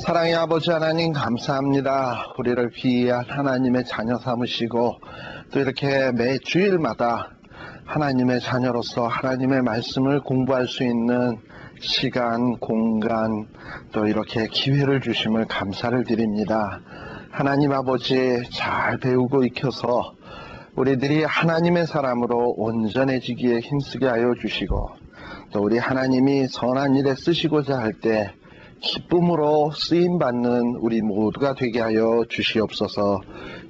사랑의 아버지 하나님 감사합니다. 우리를 귀한 하나님의 자녀 삼으시고 또 이렇게 매 주일마다 하나님의 자녀로서 하나님의 말씀을 공부할 수 있는 시간, 공간, 또 이렇게 기회를 주심을 감사를 드립니다. 하나님 아버지 잘 배우고 익혀서 우리들이 하나님의 사람으로 온전해지기에 힘쓰게 하여 주시고 또 우리 하나님이 선한 일에 쓰시고자 할 때 기쁨으로 쓰임받는 우리 모두가 되게 하여 주시옵소서.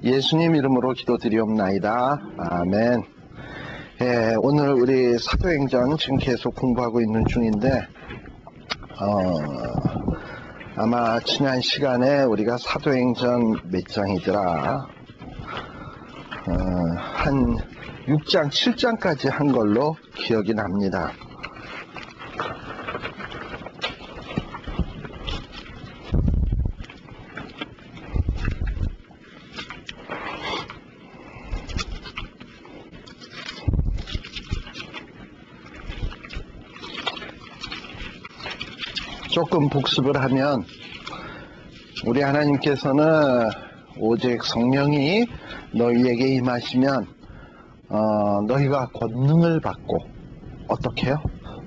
예수님 이름으로 기도드리옵나이다. 아멘. 오늘 우리 사도행전 지금 계속 공부하고 있는 중인데 아마 지난 시간에 우리가 사도행전 몇 장이더라? 한 6장, 7장까지 한 걸로 기억이 납니다. 조금 복습을 하면 우리 하나님께서는 오직 성령이 너희에게 임하시면 너희가 권능을 받고 어떻게 해요?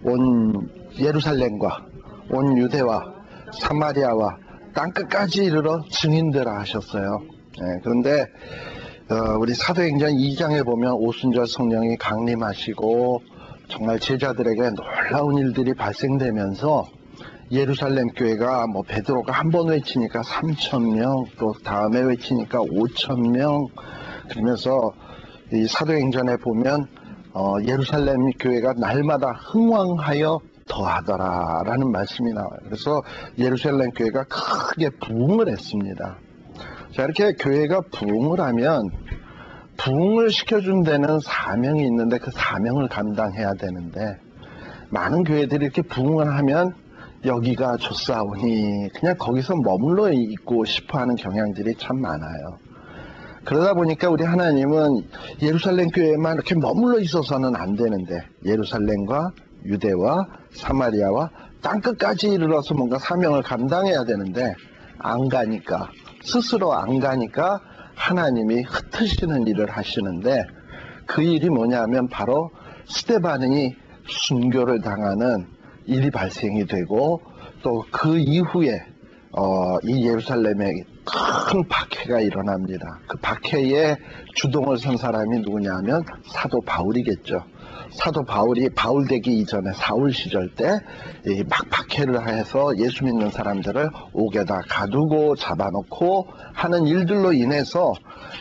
온 예루살렘과 온 유대와 사마리아와 땅끝까지 이르러 증인되라 하셨어요. 그런데 우리 사도행전 2장에 보면 오순절 성령이 강림하시고 정말 제자들에게 놀라운 일들이 발생되면서 예루살렘 교회가 베드로가 한 번 외치니까 3,000명, 또 다음에 외치니까 5,000명, 그러면서 이 사도행전에 보면 예루살렘 교회가 날마다 흥왕하여 더하더라라는 말씀이 나와요. 그래서 예루살렘 교회가 크게 부흥을 했습니다. 자, 이렇게 교회가 부흥을 하면 부흥을 시켜준 데는 사명이 있는데 그 사명을 감당해야 되는데 많은 교회들이 이렇게 부흥을 하면 여기가 좋사오니 그냥 거기서 머물러 있고 싶어하는 경향들이 참 많아요. 그러다 보니까 우리 하나님은 예루살렘 교회에만 이렇게 머물러 있어서는 안 되는데 예루살렘과 유대와 사마리아와 땅끝까지 이르러서 뭔가 사명을 감당해야 되는데 안 가니까, 스스로 안 가니까 하나님이 흩으시는 일을 하시는데 그 일이 뭐냐면 바로 스데반이 순교를 당하는 일이 발생이 되고 또 그 이후에 이 예루살렘에 큰 박해가 일어납니다. 그 박해에 주동을 선 사람이 누구냐면 사도 바울이겠죠. 사도 바울이 바울 되기 이전에 사울 시절 때 막 박해를 해서 예수 믿는 사람들을 옥에다 가두고 잡아놓고 하는 일들로 인해서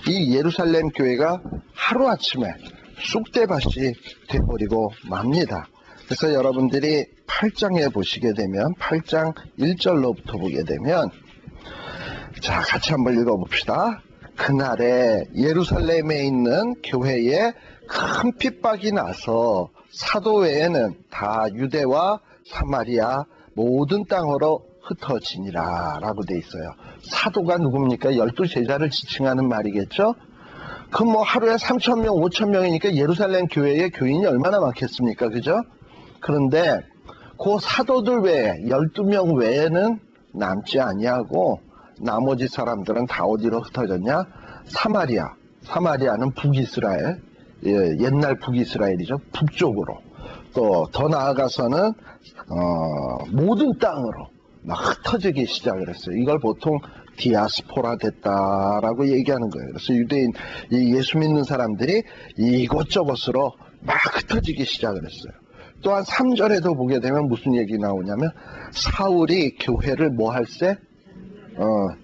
이 예루살렘 교회가 하루아침에 쑥대밭이 돼버리고 맙니다. 그래서 여러분들이 8장에 보시게 되면 8장 1절로부터 보게 되면 자, 같이 한번 읽어봅시다. 그날에 예루살렘에 있는 교회에 큰 핍박이 나서 사도 외에는 다 유대와 사마리아 모든 땅으로 흩어지니라 라고 돼 있어요. 사도가 누굽니까? 12제자를 지칭하는 말이겠죠? 그럼 하루에 3,000명, 5,000명이니까 예루살렘 교회에 교인이 얼마나 많겠습니까? 그죠? 그런데 그 사도들 외에 12명 외에는 남지 아니하고 나머지 사람들은 다 어디로 흩어졌냐? 사마리아는 북이스라엘, 옛날 북이스라엘이죠. 북쪽으로. 또 더 나아가서는 모든 땅으로 막 흩어지기 시작을 했어요. 이걸 보통 디아스포라 됐다라고 얘기하는 거예요. 그래서 유대인, 예수 믿는 사람들이 이곳저곳으로 막 흩어지기 시작을 했어요. 또한 3절에도 보게 되면 무슨 얘기 나오냐면 사울이 교회를 뭐 할세?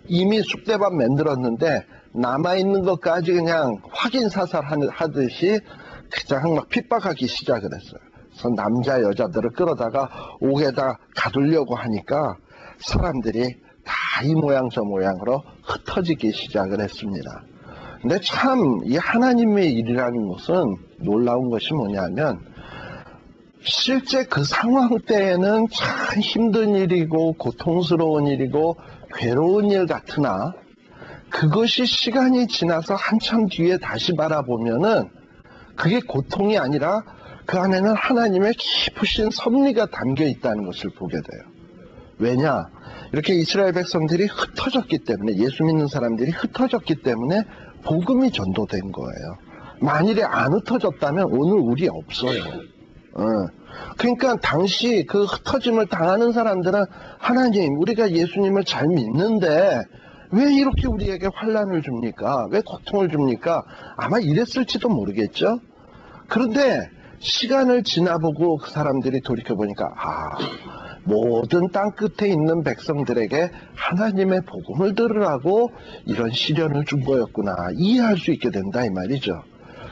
이미 쑥대밭 만들었는데 남아있는 것까지 그냥 확인사살 하듯이 그냥 막 핍박하기 시작을 했어요. 그래서 남자 여자들을 끌어다가 옥에다 가두려고 하니까 사람들이 다 이 모양 저 모양으로 흩어지기 시작을 했습니다. 근데 참 이 하나님의 일이라는 것은 놀라운 것이 뭐냐면 실제 그 상황 때에는 참 힘든 일이고 고통스러운 일이고 괴로운 일 같으나 그것이 시간이 지나서 한참 뒤에 다시 바라보면은 그게 고통이 아니라 그 안에는 하나님의 깊으신 섭리가 담겨 있다는 것을 보게 돼요. 왜냐? 이렇게 이스라엘 백성들이 흩어졌기 때문에, 예수 믿는 사람들이 흩어졌기 때문에 복음이 전도된 거예요. 만일에 안 흩어졌다면 오늘 우리 없어요. 그러니까 당시 그 흩어짐을 당하는 사람들은 하나님, 우리가 예수님을 잘 믿는데 왜 이렇게 우리에게 환난을 줍니까? 왜 고통을 줍니까? 아마 이랬을지도 모르겠죠. 그런데 시간을 지나보고 그 사람들이 돌이켜보니까 모든 땅 끝에 있는 백성들에게 하나님의 복음을 들으라고 이런 시련을 준 거였구나, 이해할 수 있게 된다 이 말이죠.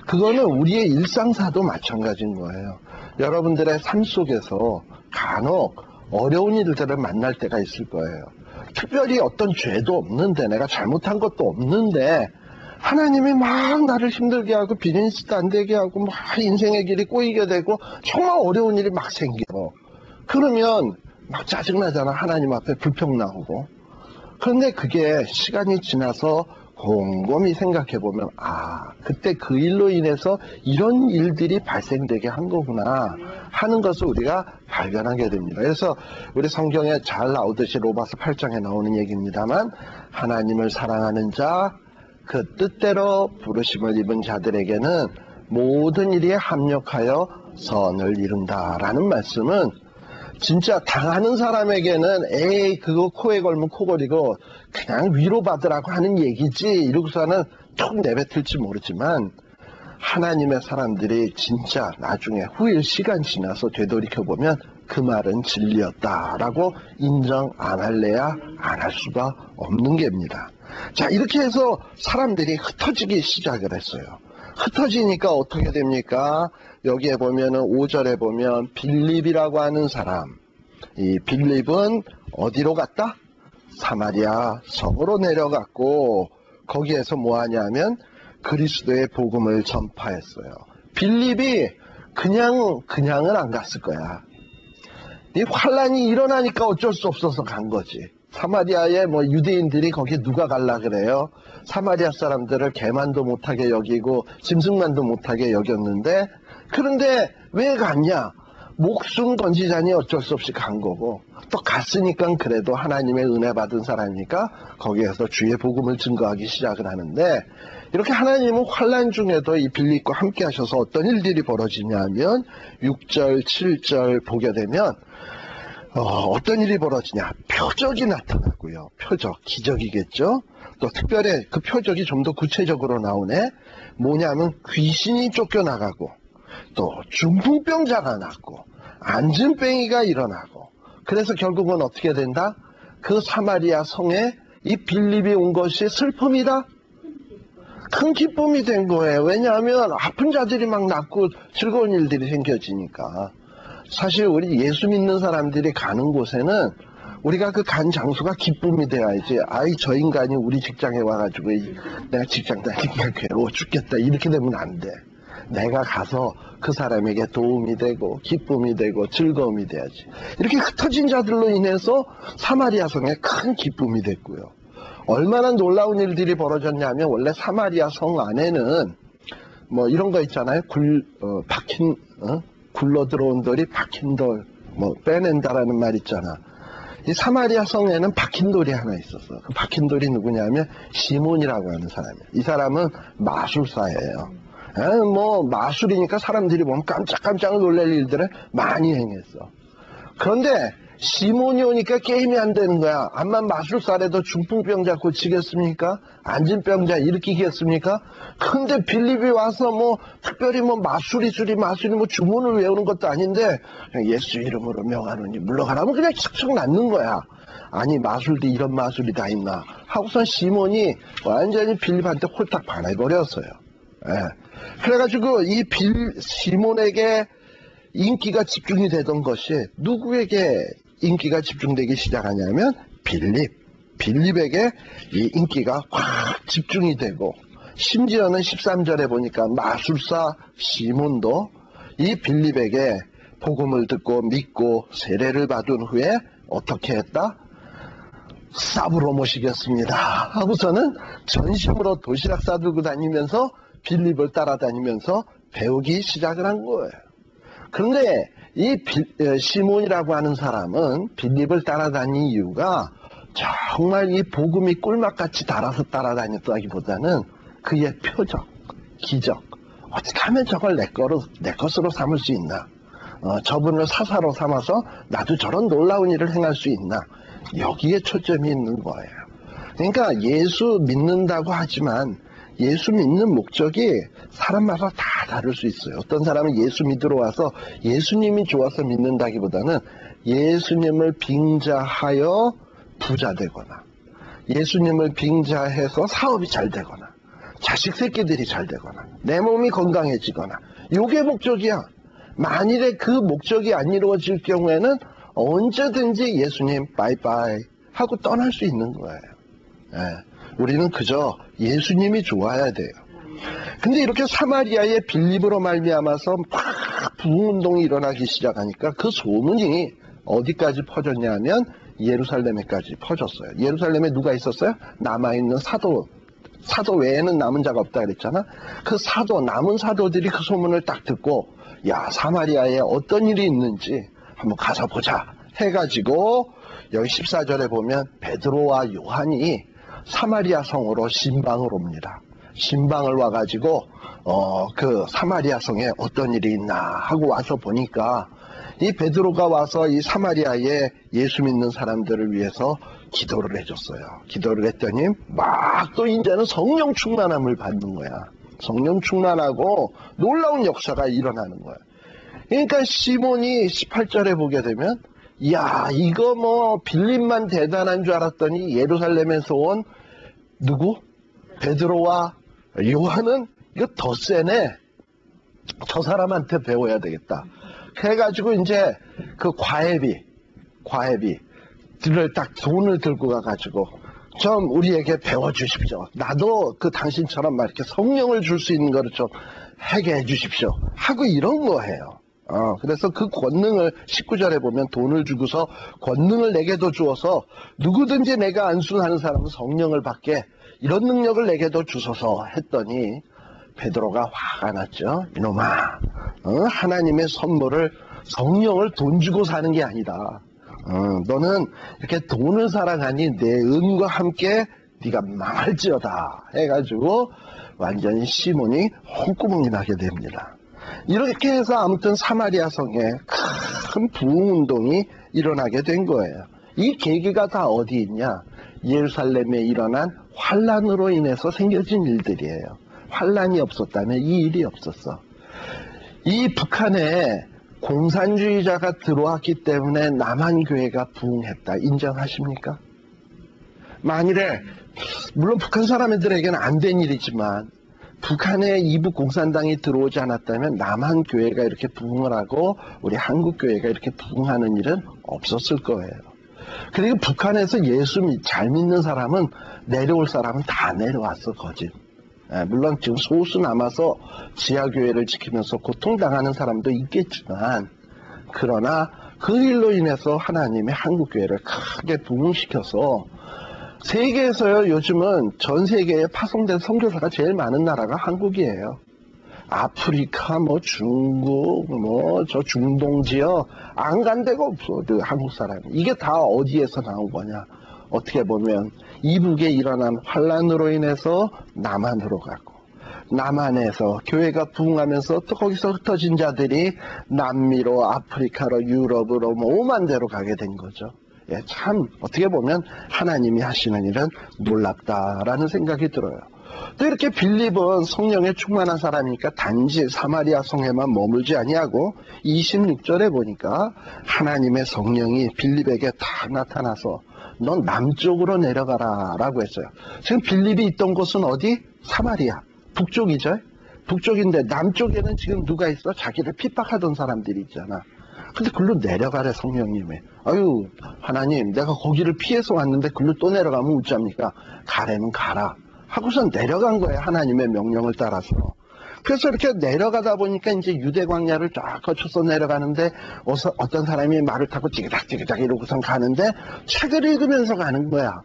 그거는 우리의 일상사도 마찬가지인 거예요. 여러분들의 삶 속에서 간혹 어려운 일들을 만날 때가 있을 거예요. 특별히 어떤 죄도 없는데, 내가 잘못한 것도 없는데 하나님이 막 나를 힘들게 하고 비즈니스도 안 되게 하고 막 인생의 길이 꼬이게 되고 정말 어려운 일이 막 생겨. 그러면 막 짜증나잖아. 하나님 앞에 불평 나오고. 그런데 그게 시간이 지나서 곰곰이 생각해보면 그때 그 일로 인해서 이런 일들이 발생되게 한 거구나 하는 것을 우리가 발견하게 됩니다. 그래서 우리 성경에 잘 나오듯이 로마서 8장에 나오는 얘기입니다만, 하나님을 사랑하는 자, 그 뜻대로 부르심을 입은 자들에게는 모든 일이 합력하여 선을 이룬다라는 말씀은, 진짜 당하는 사람에게는 에이 그거 코에 걸면 코걸이고 그냥 위로받으라고 하는 얘기지 이러고서는 툭 내뱉을지 모르지만, 하나님의 사람들이 진짜 나중에 후일 시간 지나서 되돌이켜보면 그 말은 진리였다라고 인정 안 할래야 안 할 수가 없는 게입니다. 자, 이렇게 해서 사람들이 흩어지기 시작을 했어요. 흩어지니까 어떻게 됩니까? 여기에 보면은 5절에 보면 빌립이라고 하는 사람, 이 빌립은 어디로 갔다? 사마리아 성으로 내려갔고, 거기에서 뭐 하냐면 그리스도의 복음을 전파했어요. 빌립이 그냥은 안 갔을 거야. 이 환란이 일어나니까 어쩔 수 없어서 간 거지. 사마리아에 뭐 유대인들이 거기 누가 갈라 그래요? 사마리아 사람들을 개만도 못하게 여기고 짐승만도 못하게 여겼는데, 그런데 왜 갔냐? 목숨 건지자니 어쩔 수 없이 간 거고, 또 갔으니까 그래도 하나님의 은혜 받은 사람이니까 거기에서 주의 복음을 증거하기 시작을 하는데, 이렇게 하나님은 환란 중에도 이 빌립과 함께 하셔서 어떤 일들이 벌어지냐면 6절, 7절 보게 되면 어떤 일이 벌어지냐? 표적이 나타나고요. 표적, 기적이겠죠? 또 특별히 그 표적이 좀 더 구체적으로 나오네. 뭐냐면 귀신이 쫓겨나가고, 또 중풍병자가 낫고, 안진뱅이가 일어나고, 그래서 결국은 어떻게 된다? 그 사마리아 성에 이 빌립이 온 것이 슬픔이다? 큰 기쁨이 된 거예요. 왜냐하면 아픈 자들이 막 낫고 즐거운 일들이 생겨지니까. 사실 우리 예수 믿는 사람들이 가는 곳에는 우리가 그 간 장소가 기쁨이 돼야지, 저 인간이 우리 직장에 와가지고 내가 직장 다니니까 괴로워 죽겠다 이렇게 되면 안 돼. 내가 가서 그 사람에게 도움이 되고 기쁨이 되고 즐거움이 돼야지. 이렇게 흩어진 자들로 인해서 사마리아 성에 큰 기쁨이 됐고요. 얼마나 놀라운 일들이 벌어졌냐면, 원래 사마리아 성 안에는 뭐 이런 거 있잖아요. 굴러 들어온 돌이 박힌 돌, 뭐 빼낸다라는 말 있잖아. 이 사마리아 성에는 박힌 돌이 하나 있었어. 그 박힌 돌이 누구냐면 시몬이라고 하는 사람이에요. 이 사람은 마술사예요. 뭐 마술이니까 사람들이 보면 깜짝깜짝 놀랄 일들을 많이 행했어. 그런데 시몬이 오니까 게임이 안 되는 거야. 암만 마술사라도 중풍병자 고치겠습니까? 안진병자 일으키겠습니까? 근데 빌립이 와서 뭐 특별히 뭐 마술이 뭐 주문을 외우는 것도 아닌데, 그냥 예수 이름으로 명하노니 물러가라면 그냥 척척 낫는 거야. 아니 마술도 이런 마술이 다 있나 하고선 시몬이 완전히 빌립한테 홀딱 반해버렸어요. 그래가지고 이 시몬에게 인기가 집중이 되던 것이 누구에게 인기가 집중되기 시작하냐면 빌립에게 이 인기가 확 집중이 되고, 심지어는 13절에 보니까 마술사 시몬도 이 빌립에게 복음을 듣고 믿고 세례를 받은 후에 어떻게 했다? 쌉으로 모시겠습니다 하고서는 전심으로 도시락 싸들고 다니면서 빌립을 따라다니면서 배우기 시작을 한 거예요. 그런데 이 시몬이라고 하는 사람은 빌립을 따라다닌 이유가 정말 이 복음이 꿀맛같이 달아서 따라다녔다기보다는 그의 표적, 기적, 어떻게 하면 저걸 내 것으로 삼을 수 있나, 저분을 사사로 삼아서 나도 저런 놀라운 일을 행할 수 있나, 여기에 초점이 있는 거예요. 그러니까 예수 믿는다고 하지만 예수 믿는 목적이 사람마다 다 다를 수 있어요. 어떤 사람은 예수 믿으러 와서 예수님이 좋아서 믿는다기보다는 예수님을 빙자하여 부자 되거나, 예수님을 빙자해서 사업이 잘 되거나, 자식 새끼들이 잘 되거나, 내 몸이 건강해지거나, 이게 목적이야. 만일에 그 목적이 안 이루어질 경우에는 언제든지 예수님 바이바이 하고 떠날 수 있는 거예요. 우리는 그저 예수님이 좋아야 돼요. 근데 이렇게 사마리아의 빌립으로 말미암아서 막 부흥운동이 일어나기 시작하니까 그 소문이 어디까지 퍼졌냐면 예루살렘에까지 퍼졌어요. 예루살렘에 누가 있었어요? 남아있는 사도 외에는 남은 자가 없다 그랬잖아. 그 남은 사도들이 그 소문을 딱 듣고, 야, 사마리아에 어떤 일이 있는지 한번 가서 보자 해가지고, 여기 14절에 보면 베드로와 요한이 사마리아 성으로 신방을 옵니다. 신방을 와가지고 그 사마리아 성에 어떤 일이 있나 하고 와서 보니까, 이 베드로가 와서 이 사마리아에 예수 믿는 사람들을 위해서 기도를 해줬어요. 기도를 했더니 막 또 이제는 성령 충만함을 받는 거야. 성령 충만하고 놀라운 역사가 일어나는 거야. 그러니까 시몬이 18절에 보게 되면, 야, 이거 뭐 빌립만 대단한 줄 알았더니 예루살렘에서 온 누구? 베드로와 요한은 이거 더 세네. 저 사람한테 배워야 되겠다. 해가지고 이제 그 과외비를 딱 돈을 들고 가가지고 좀 우리에게 배워주십시오. 나도 그 당신처럼 막 이렇게 성령을 줄 수 있는 거를 좀 하게 해주십시오. 하고 이런 거예요. 그래서 그 권능을 19절에 보면 돈을 주고서 권능을 내게도 주어서 누구든지 내가 안수하는 사람은 성령을 받게, 이런 능력을 내게도 주소서 했더니 베드로가 화가 났죠. 이놈아, 하나님의 선물을, 성령을 돈 주고 사는 게 아니다. 너는 이렇게 돈을 사랑하니 내 은과 함께 네가 망할지어다 해가지고 완전히 시몬이 홍구멍이 나게 됩니다. 이렇게 해서 아무튼 사마리아 성에 큰 부흥운동이 일어나게 된 거예요. 이 계기가 다 어디 있냐? 예루살렘에 일어난 환란으로 인해서 생겨진 일들이에요. 환란이 없었다면 이 일이 없었어. 이 북한에 공산주의자가 들어왔기 때문에 남한교회가 부흥했다. 인정하십니까? 만일에, 물론 북한 사람들에게는 안 된 일이지만 북한에 이북 공산당이 들어오지 않았다면 남한교회가 이렇게 부흥을 하고 우리 한국교회가 이렇게 부흥하는 일은 없었을 거예요. 그리고 북한에서 예수 잘 믿는 사람은, 내려올 사람은 다 내려왔어, 거짓. 물론 지금 소수 남아서 지하교회를 지키면서 고통당하는 사람도 있겠지만, 그러나 그 일로 인해서 하나님의 한국교회를 크게 부흥시켜서, 세계에서요, 요즘은 전 세계에 파송된 선교사가 제일 많은 나라가 한국이에요. 아프리카, 중국, 저 중동 지역 안 간 데가 없어, 그 한국 사람이. 이게 다 어디에서 나온 거냐? 어떻게 보면 이북에 일어난 환란으로 인해서 남한으로 가고, 남한에서 교회가 부흥하면서 또 거기서 흩어진 자들이 남미로, 아프리카로, 유럽으로 오만 데로 가게 된 거죠. 예, 참 어떻게 보면 하나님이 하시는 일은 놀랍다라는 생각이 들어요. 또 이렇게 빌립은 성령에 충만한 사람이니까 단지 사마리아 성에만 머물지 아니하고 26절에 보니까 하나님의 성령이 빌립에게 다 나타나서 넌 남쪽으로 내려가라 라고 했어요. 지금 빌립이 있던 곳은 어디? 사마리아. 북쪽이죠. 북쪽인데 남쪽에는 지금 누가 있어? 자기를 핍박하던 사람들이 있잖아. 근데 글로 내려가래, 성령님이. 아유, 하나님, 내가 거기를 피해서 왔는데 글로 또 내려가면 어쩝니까? 가래는 가라 하고선 내려간 거예요, 하나님의 명령을 따라서. 그래서 이렇게 내려가다 보니까 이제 유대 광야를 쫙 거쳐서 내려가는데, 어떤 사람이 말을 타고 찌그닥 이러고선 가는데 책을 읽으면서 가는 거야.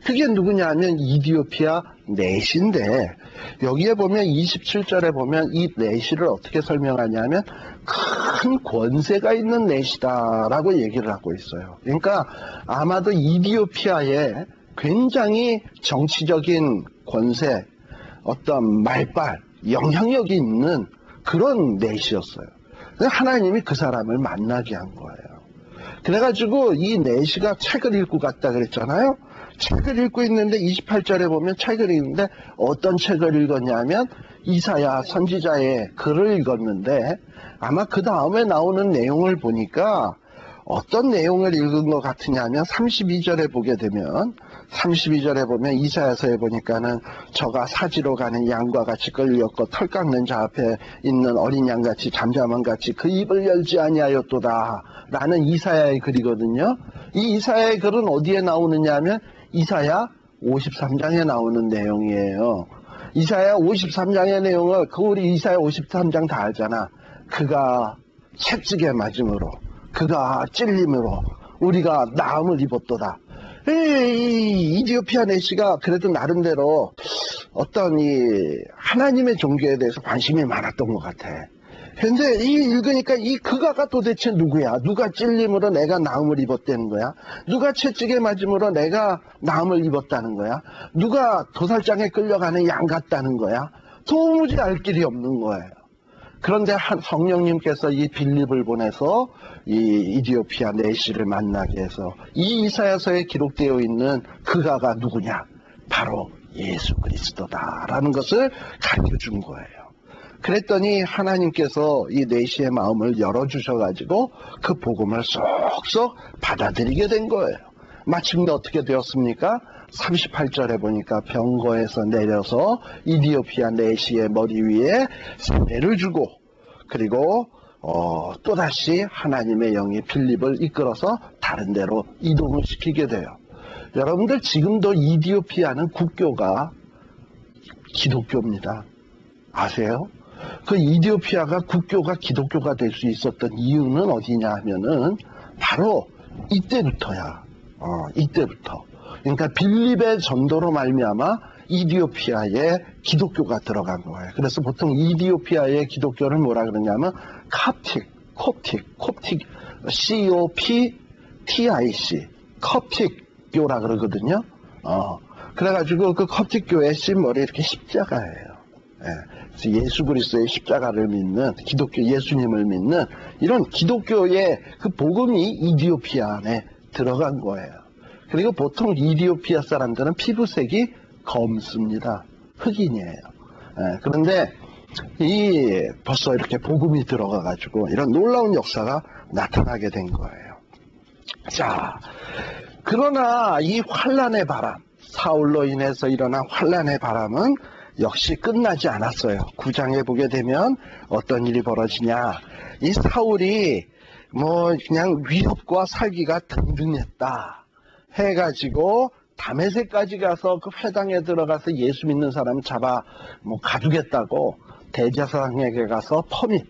그게 누구냐 하면 이디오피아 내시인데 여기에 보면 27절에 보면 이 내시를 어떻게 설명하냐면 큰 권세가 있는 내시다라고 얘기를 하고 있어요. 그러니까 아마도 이디오피아에 굉장히 정치적인 권세, 어떤 말빨, 영향력이 있는 그런 내시였어요. 하나님이 그 사람을 만나게 한 거예요. 그래가지고 이 내시가 책을 읽고 갔다 그랬잖아요. 책을 읽고 있는데 28절에 보면 책을 읽는데 어떤 책을 읽었냐면 이사야 선지자의 글을 읽었는데 아마 그 다음에 나오는 내용을 보니까 어떤 내용을 읽은 것 같으냐면 32절에 보게 되면 32절에 보면 이사야서에 보니까는 저가 사지로 가는 양과 같이 끌렸고 털 깎는 자 앞에 있는 어린 양같이 잠잠한 같이 그 입을 열지 아니하였도다 라는 이사야의 글이거든요. 이 이사야의 글은 어디에 나오느냐 하면 이사야 53장에 나오는 내용이에요. 이사야 53장의 내용을 우리 이사야 53장 다 알잖아. 그가 채찍에 맞음으로 그가 찔림으로 우리가 나음을 입었도다. 이 이디오피아 내시가 그래도 나름대로 어떤 이 하나님의 종교에 대해서 관심이 많았던 것 같아. 근데 이 읽으니까 이 그가가 도대체 누구야? 누가 찔림으로 내가 나음을 입었다는 거야? 누가 채찍에 맞음으로 내가 나음을 입었다는 거야? 누가 도살장에 끌려가는 양 같다는 거야? 도무지 알 길이 없는 거예요. 그런데 성령님께서 이 빌립을 보내서 이 이디오피아 내시를 만나게 해서 이 이사야서에 기록되어 있는 그가가 누구냐? 바로 예수 그리스도다라는 것을 가르쳐 준 거예요. 그랬더니 하나님께서 이 내시의 마음을 열어주셔가지고 그 복음을 쏙쏙 받아들이게 된 거예요. 마침내 어떻게 되었습니까? 38절에 보니까 병거에서 내려서 이디오피아 내시의 머리 위에 세례를 주고 그리고 또다시 하나님의 영이 빌립을 이끌어서 다른 데로 이동을 시키게 돼요. 여러분들 지금도 이디오피아는 국교가 기독교입니다. 아세요? 그 이디오피아가 국교가 기독교가 될 수 있었던 이유는 어디냐 하면은 바로 이때부터야. 이때부터. 그러니까 빌립의 전도로 말미암아 이디오피아에 기독교가 들어간 거예요. 그래서 보통 이디오피아의 기독교를 뭐라 그러냐면 콥틱, C-O-P-T-I-C, 콥틱교라 그러거든요. 그래가지고 그 콥틱교의 심벌이 이렇게 십자가예요. 그래서 예수 그리스도의 십자가를 믿는 기독교 예수님을 믿는 이런 기독교의 그 복음이 이디오피아 안에 들어간 거예요. 그리고 보통 이디오피아 사람들은 피부색이 검습니다. 흑인이에요. 그런데 벌써 이렇게 복음이 들어가가지고 이런 놀라운 역사가 나타나게 된 거예요. 자, 그러나 이 환란의 바람, 사울로 인해서 일어난 환란의 바람은 역시 끝나지 않았어요. 9장에 보게 되면 어떤 일이 벌어지냐. 이 사울이 그냥 위협과 살기가 등등했다 해가지고 다메섹까지 가서 그 회당에 들어가서 예수 믿는 사람 잡아 가두겠다고 대제사장에게 가서 퍼밋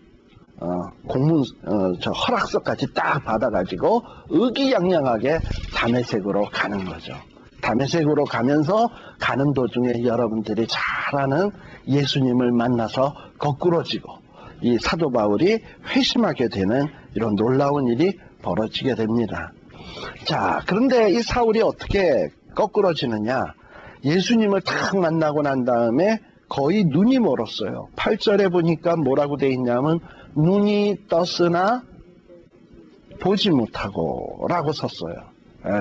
허락서까지 딱 받아가지고 의기양양하게 다메섹으로 가는 거죠. 다메섹으로 가면서 가는 도중에 여러분들이 잘 아는 예수님을 만나서 거꾸러지고 이 사도 바울이 회심하게 되는 이런 놀라운 일이 벌어지게 됩니다. 자, 그런데 이 사울이 어떻게 거꾸러지느냐? 예수님을 딱 만나고 난 다음에 거의 눈이 멀었어요. 8절에 보니까 뭐라고 돼 있냐면 눈이 떴으나 보지 못하고 라고 썼어요.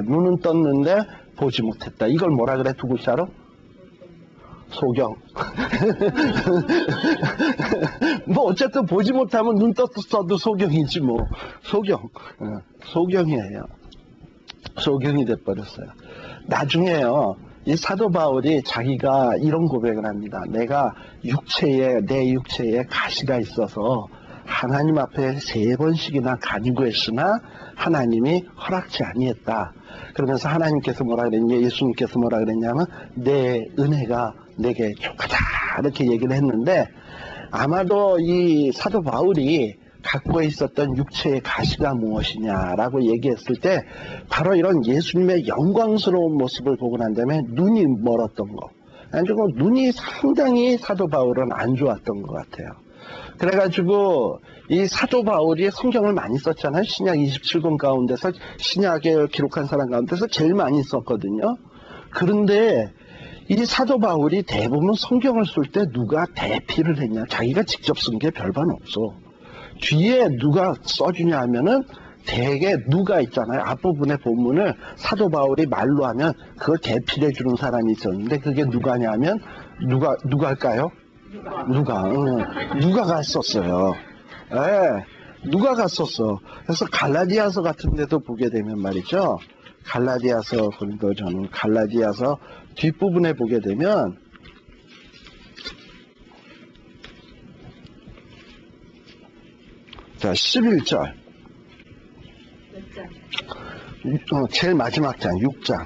눈은 떴는데 보지 못했다. 이걸 뭐라 그래 두 글자로? 소경. 어쨌든 보지 못하면 눈 떴어도 소경이지 뭐. 소경이에요. 소경이 돼버렸어요. 나중에요, 이 사도 바울이 자기가 이런 고백을 합니다. 내가 내 육체에 가시가 있어서 하나님 앞에 3번씩이나 간구했으나 하나님이 허락지 아니했다. 그러면서 하나님께서 뭐라 그랬냐, 예수님께서 뭐라 그랬냐면 내 은혜가 내게 족하다 이렇게 얘기를 했는데, 아마도 이 사도 바울이 갖고 있었던 육체의 가시가 무엇이냐라고 얘기했을 때 바로 이런 예수님의 영광스러운 모습을 보고 난 다음에 눈이 멀었던 거, 그래가지고 눈이 상당히 사도 바울은 안 좋았던 것 같아요. 그래가지고 이 사도 바울이 성경을 많이 썼잖아요. 신약 27권 가운데서 신약에 기록한 사람 가운데서 제일 많이 썼거든요. 그런데 이 사도 바울이 대부분 성경을 쓸 때 누가 대피를 했냐? 자기가 직접 쓴 게 별반 없어. 뒤에 누가 써주냐 하면은 대개 누가 있잖아요. 앞부분의 본문을 사도 바울이 말로 하면 그걸 대필해 주는 사람이 있었는데 그게 누가냐 하면 누가일까요? 누가가 썼어요. 예, 누가가 썼어. 그래서 갈라디아서 같은 데도 보게 되면 말이죠. 갈라디아서, 고린도전후 갈라디아서 뒷부분에 보게 되면 자, 11절. 제일 마지막 장, 6장.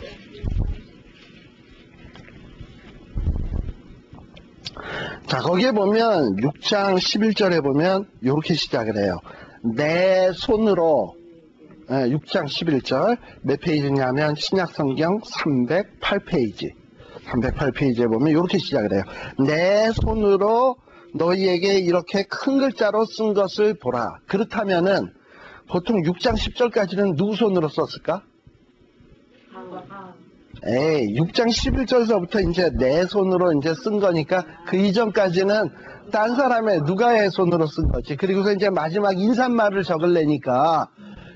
자, 거기에 보면 6장 11절에 보면 이렇게 시작을 해요. 내 손으로 6장 11절 몇 페이지냐면 신약성경 308페이지 308페이지에 보면 이렇게 시작을 해요. 내 손으로 너희에게 이렇게 큰 글자로 쓴 것을 보라. 그렇다면은 보통 6장 10절까지는 누구 손으로 썼을까? 6장 11절서부터 이제 내 손으로 이제 쓴 거니까 그 이전까지는 딴 사람의 누가의 손으로 쓴 거지. 그리고서 이제 마지막 인사말을 적을래니까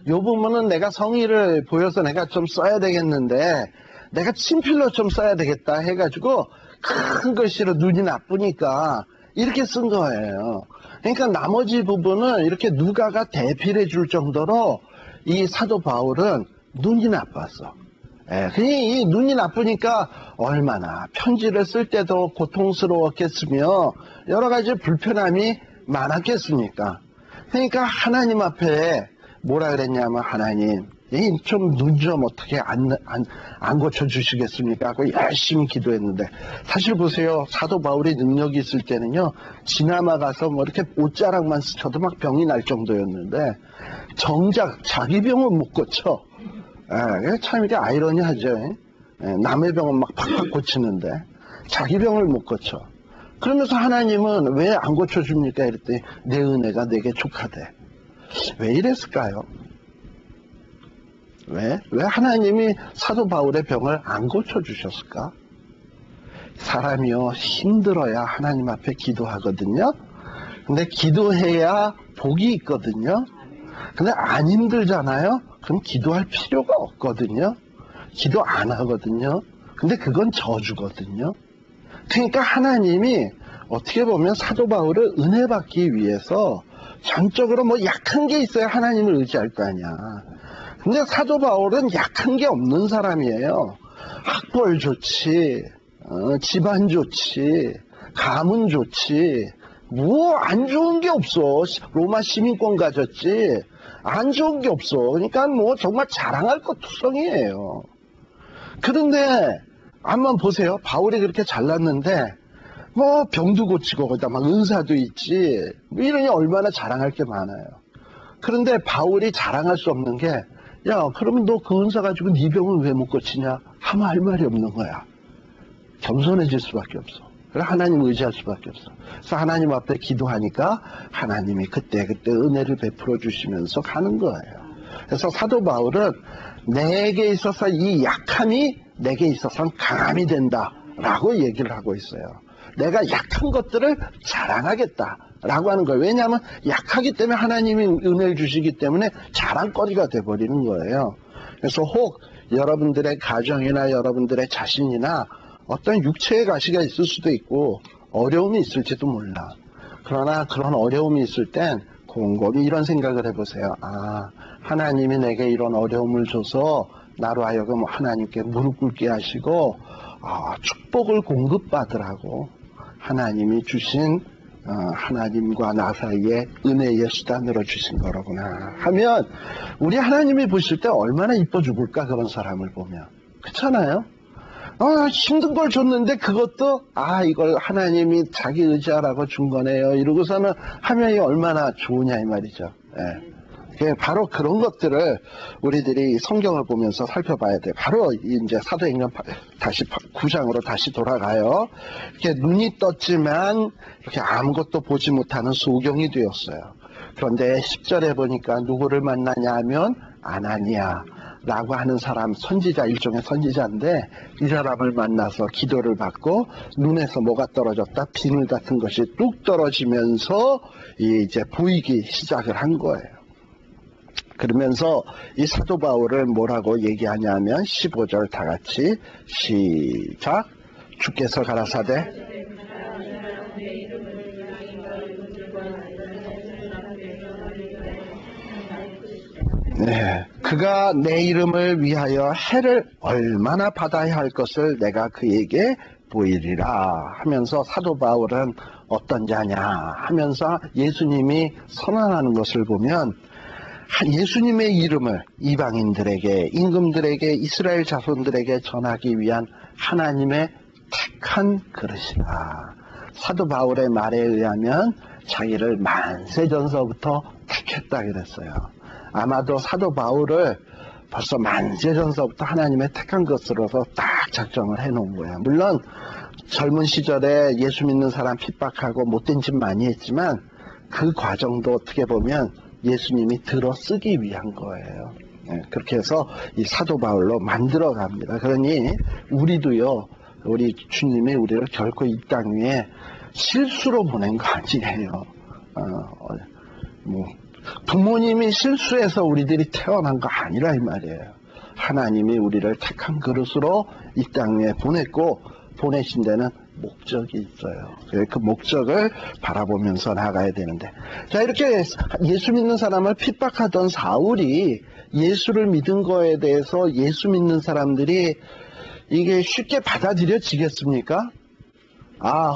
요 부분은 내가 성의를 보여서 내가 좀 써야 되겠는데 내가 친필로 좀 써야 되겠다 해가지고 큰 글씨로 눈이 나쁘니까 이렇게 쓴 거예요. 그러니까 나머지 부분은 이렇게 누가가 대필해 줄 정도로 이 사도 바울은 눈이 나빴어. 이 눈이 나쁘니까 얼마나 편지를 쓸 때도 고통스러웠겠으며 여러 가지 불편함이 많았겠습니까? 그러니까 하나님 앞에 뭐라 그랬냐면 하나님 좀 눈 좀 어떻게 안 고쳐주시겠습니까? 하고 열심히 기도했는데 사실 보세요. 사도 바울이 능력이 있을 때는요. 지나마 가서 뭐 이렇게 옷자락만 스쳐도 막 병이 날 정도였는데 정작 자기 병은 못 고쳐. 참 이게 아이러니하죠. 남의 병은 막 팍팍 고치는데 자기 병을 못 고쳐. 그러면서 하나님은 왜 안 고쳐줍니까? 이랬더니 내 은혜가 내게 족하대. 왜 이랬을까요? 왜 하나님이 사도 바울의 병을 안 고쳐주셨을까? 사람이요 힘들어야 하나님 앞에 기도하거든요. 근데 기도해야 복이 있거든요. 근데 안 힘들잖아요. 그럼 기도할 필요가 없거든요. 기도 안 하거든요. 근데 그건 저주거든요. 그러니까 하나님이 어떻게 보면 사도 바울을 은혜 받기 위해서 전적으로 뭐 약한 게 있어야 하나님을 의지할 거 아니야. 근데 사도 바울은 약한 게 없는 사람이에요. 학벌 좋지, 집안 좋지, 가문 좋지, 뭐 안 좋은 게 없어. 로마 시민권 가졌지. 안 좋은 게 없어. 그러니까 뭐 정말 자랑할 것 투성이에요. 그런데 한번 보세요. 바울이 그렇게 잘났는데 뭐 병도 고치고 거기다 막 은사도 있지. 뭐 이러니 얼마나 자랑할 게 많아요. 그런데 바울이 자랑할 수 없는 게 야, 그러면 너 그 은사 가지고 네 병을 왜 못 고치냐? 하면 할 말이 없는 거야. 겸손해질 수밖에 없어. 그래서 하나님 의지할 수밖에 없어. 그래서 하나님 앞에 기도하니까 하나님이 그때 은혜를 베풀어 주시면서 가는 거예요. 그래서 사도 바울은 내게 있어서 이 약함이 내게 있어서는 강함이 된다라고 얘기를 하고 있어요. 내가 약한 것들을 자랑하겠다라고 하는 거예요. 왜냐하면 약하기 때문에 하나님이 은혜를 주시기 때문에 자랑거리가 돼버리는 거예요. 그래서 혹 여러분들의 가정이나 여러분들의 자신이나 어떤 육체의 가시가 있을 수도 있고 어려움이 있을지도 몰라. 그러나 그런 어려움이 있을 땐 곰곰이 이런 생각을 해보세요. 아, 하나님이 내게 이런 어려움을 줘서 나로 하여금 하나님께 무릎 꿇게 하시고 축복을 공급받으라고 하나님이 주신 하나님과 나 사이에 은혜의 수단으로 주신 거로구나 하면 우리 하나님이 보실 때 얼마나 이뻐 죽을까 그런 사람을 보면. 그렇잖아요? 힘든 걸 줬는데 그것도 이걸 하나님이 자기 의지하라고 준 거네요 이러고서는 하면 얼마나 좋으냐 이 말이죠. 예. 바로 그런 것들을 우리들이 성경을 보면서 살펴봐야 돼. 바로 이제 사도행전 다시 9장으로 다시 돌아가요. 이렇게 눈이 떴지만 이렇게 아무것도 보지 못하는 소경이 되었어요. 그런데 10절에 보니까 누구를 만나냐 하면 아나니아 라고 하는 사람, 선지자, 일종의 선지자인데 이 사람을 만나서 기도를 받고 눈에서 뭐가 떨어졌다? 비늘 같은 것이 뚝 떨어지면서 이제 보이기 시작을 한 거예요. 그러면서 이 사도 바울을 뭐라고 얘기하냐면 15절 다 같이 시작. 주께서 가라사대 네, 그가 내 이름을 위하여 해를 얼마나 받아야 할 것을 내가 그에게 보이리라 하면서 사도 바울은 어떤 자냐 하면서 예수님이 선언하는 것을 보면 예수님의 이름을 이방인들에게, 임금들에게, 이스라엘 자손들에게 전하기 위한 하나님의 택한 그릇이라. 사도 바울의 말에 의하면 자기를 만세전서부터 택했다 그랬어요. 아마도 사도 바울을 벌써 만세전서부터 하나님의 택한 것으로서 딱 작정을 해놓은 거예요. 물론 젊은 시절에 예수 믿는 사람 핍박하고 못된 짓 많이 했지만 그 과정도 어떻게 보면 예수님이 들어 쓰기 위한 거예요. 그렇게 해서 이 사도 바울로 만들어 갑니다. 그러니 우리도요, 우리 주님이 우리를 결코 이 땅 위에 실수로 보낸 거 아니에요. 부모님이 실수해서 우리들이 태어난 거 아니라 이 말이에요. 하나님이 우리를 택한 그릇으로 이 땅 위에 보냈고 보내신 데는 목적이 있어요. 그 목적을 바라보면서 나가야 되는데, 자, 이렇게 예수 믿는 사람을 핍박하던 사울이 예수를 믿은 거에 대해서 예수 믿는 사람들이 이게 쉽게 받아들여지겠습니까?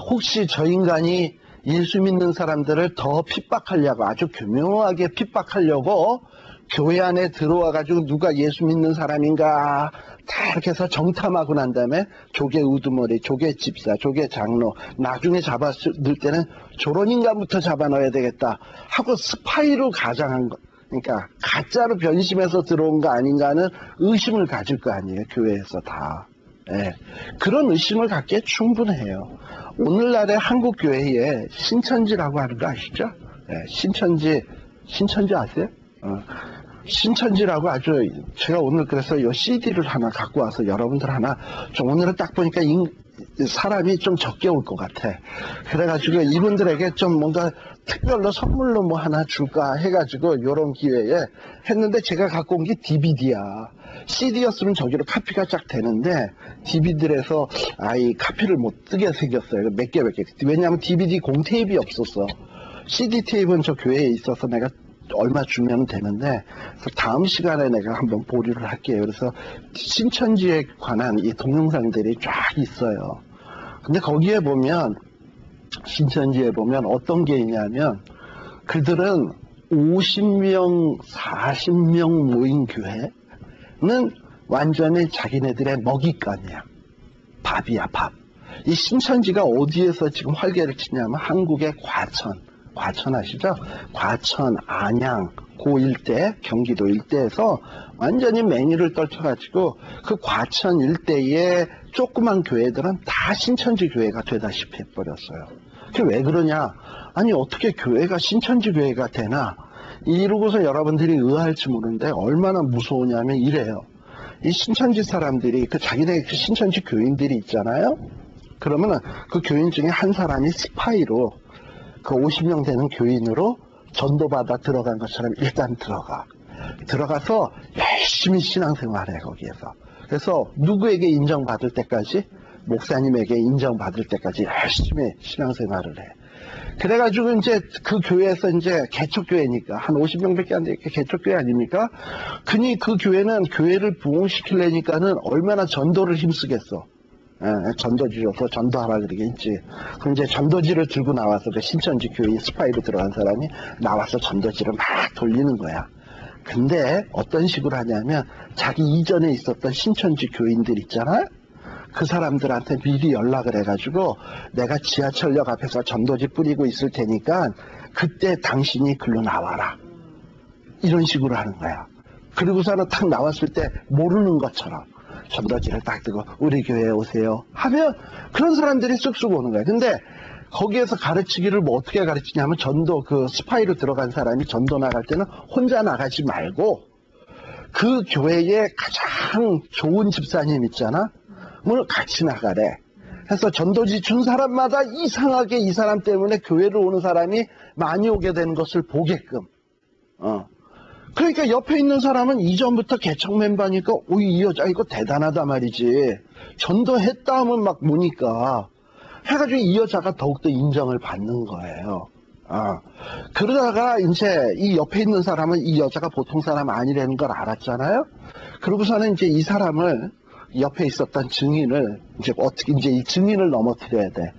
혹시 저 인간이 예수 믿는 사람들을 더 핍박하려고, 아주 교묘하게 핍박하려고 교회 안에 들어와가지고 누가 예수 믿는 사람인가 다 이렇게 해서 정탐하고 난 다음에 조계 우두머리, 조계 집사, 조계 장로, 나중에 잡았을 때는 저런 인간부터 잡아 넣어야 되겠다 하고 스파이로 가장한 거, 그러니까 가짜로 변심해서 들어온 거 아닌가 하는 의심을 가질 거 아니에요, 교회에서 다. 그런 의심을 갖기에 충분해요. 오늘날의 한국 교회에 신천지라고 하는 거 아시죠? 신천지 아세요? 신천지라고 아주, 제가 오늘 그래서 이 CD를 하나 갖고 와서 여러분들 하나, 좀 오늘은 딱 보니까 사람이 좀 적게 올 것 같아. 그래가지고 이분들에게 좀 뭔가 특별로 선물로 뭐 하나 줄까 해가지고 요런 기회에 했는데, 제가 갖고 온 게 DVD야. CD였으면 저기로 카피가 쫙 되는데 DVD에서 이 카피를 못 쓰게 생겼어요. 몇 개. 왜냐하면 DVD 공테이프가 없었어. CD 테이프는 저 교회에 있어서 내가 얼마 주면 되는데, 그래서 다음 시간에 내가 한번 보류를 할게요. 그래서 신천지에 관한 이 동영상들이 쫙 있어요. 근데 거기에 보면, 신천지에 보면 어떤 게 있냐면, 그들은 50명, 40명 모인 교회는 완전히 자기네들의 먹잇감이야. 밥이야, 밥. 이 신천지가 어디에서 지금 활개를 치냐면 한국의 과천 아시죠? 과천, 안양, 고 일대, 경기도 일대에서 완전히 맹위를 떨쳐가지고 그 과천 일대의 조그만 교회들은 다 신천지 교회가 되다시피 해버렸어요. 그게 왜 그러냐? 아니, 어떻게 교회가 신천지 교회가 되나? 이러고서 여러분들이 의아할지 모르는데 얼마나 무서우냐면 이래요. 이 신천지 사람들이, 자기네 그 신천지 교인들이 있잖아요? 그러면은 그 교인 중에 한 사람이 스파이로 그 50명 되는 교인으로 전도받아 들어간 것처럼 일단 들어가서 열심히 신앙생활해, 거기에서. 그래서 누구에게 인정받을 때까지, 목사님에게 인정받을 때까지 열심히 신앙생활을 해. 그래가지고 이제 그 교회에서 이제 개척교회니까 한 50명밖에 안 되니까 개척교회 아닙니까? 그니 그 교회는 교회를 부흥시키려니까는 얼마나 전도를 힘쓰겠어. 전도지 줘서 전도하라 그러겠지. 그럼 이제 전도지를 들고 나와서 그 신천지 교회 스파이로 들어간 사람이 나와서 전도지를 막 돌리는 거야. 근데 어떤 식으로 하냐면 자기 이전에 있었던 신천지 교인들 있잖아? 그 사람들한테 미리 연락을 해가지고 내가 지하철역 앞에서 전도지 뿌리고 있을 테니까 그때 당신이 글로 나와라. 이런 식으로 하는 거야. 그리고서는 탁 나왔을 때 모르는 것처럼 전도지를 딱 들고 우리 교회에 오세요 하면 그런 사람들이 쑥쑥 오는 거야. 근데 거기에서 가르치기를 뭐 어떻게 가르치냐면 전도 그 스파이로 들어간 사람이 전도 나갈 때는 혼자 나가지 말고 그 교회에 가장 좋은 집사님 있잖아. 뭘 같이 나가래. 해서 전도지 준 사람마다 이상하게 이 사람 때문에 교회를 오는 사람이 많이 오게 되는 것을 보게끔. 그러니까 옆에 있는 사람은 이전부터 개척 멤버니까 이 여자 이거 대단하다 말이지. 전도했다 하면 막 보니까 해가지고 이 여자가 더욱더 인정을 받는 거예요. 그러다가 이제 이 옆에 있는 사람은 이 여자가 보통 사람 아니라는 걸 알았잖아요. 그러고서는 이제 이 사람을 옆에 있었던 증인을 이제 어떻게 이제 이 증인을 넘어뜨려야 돼.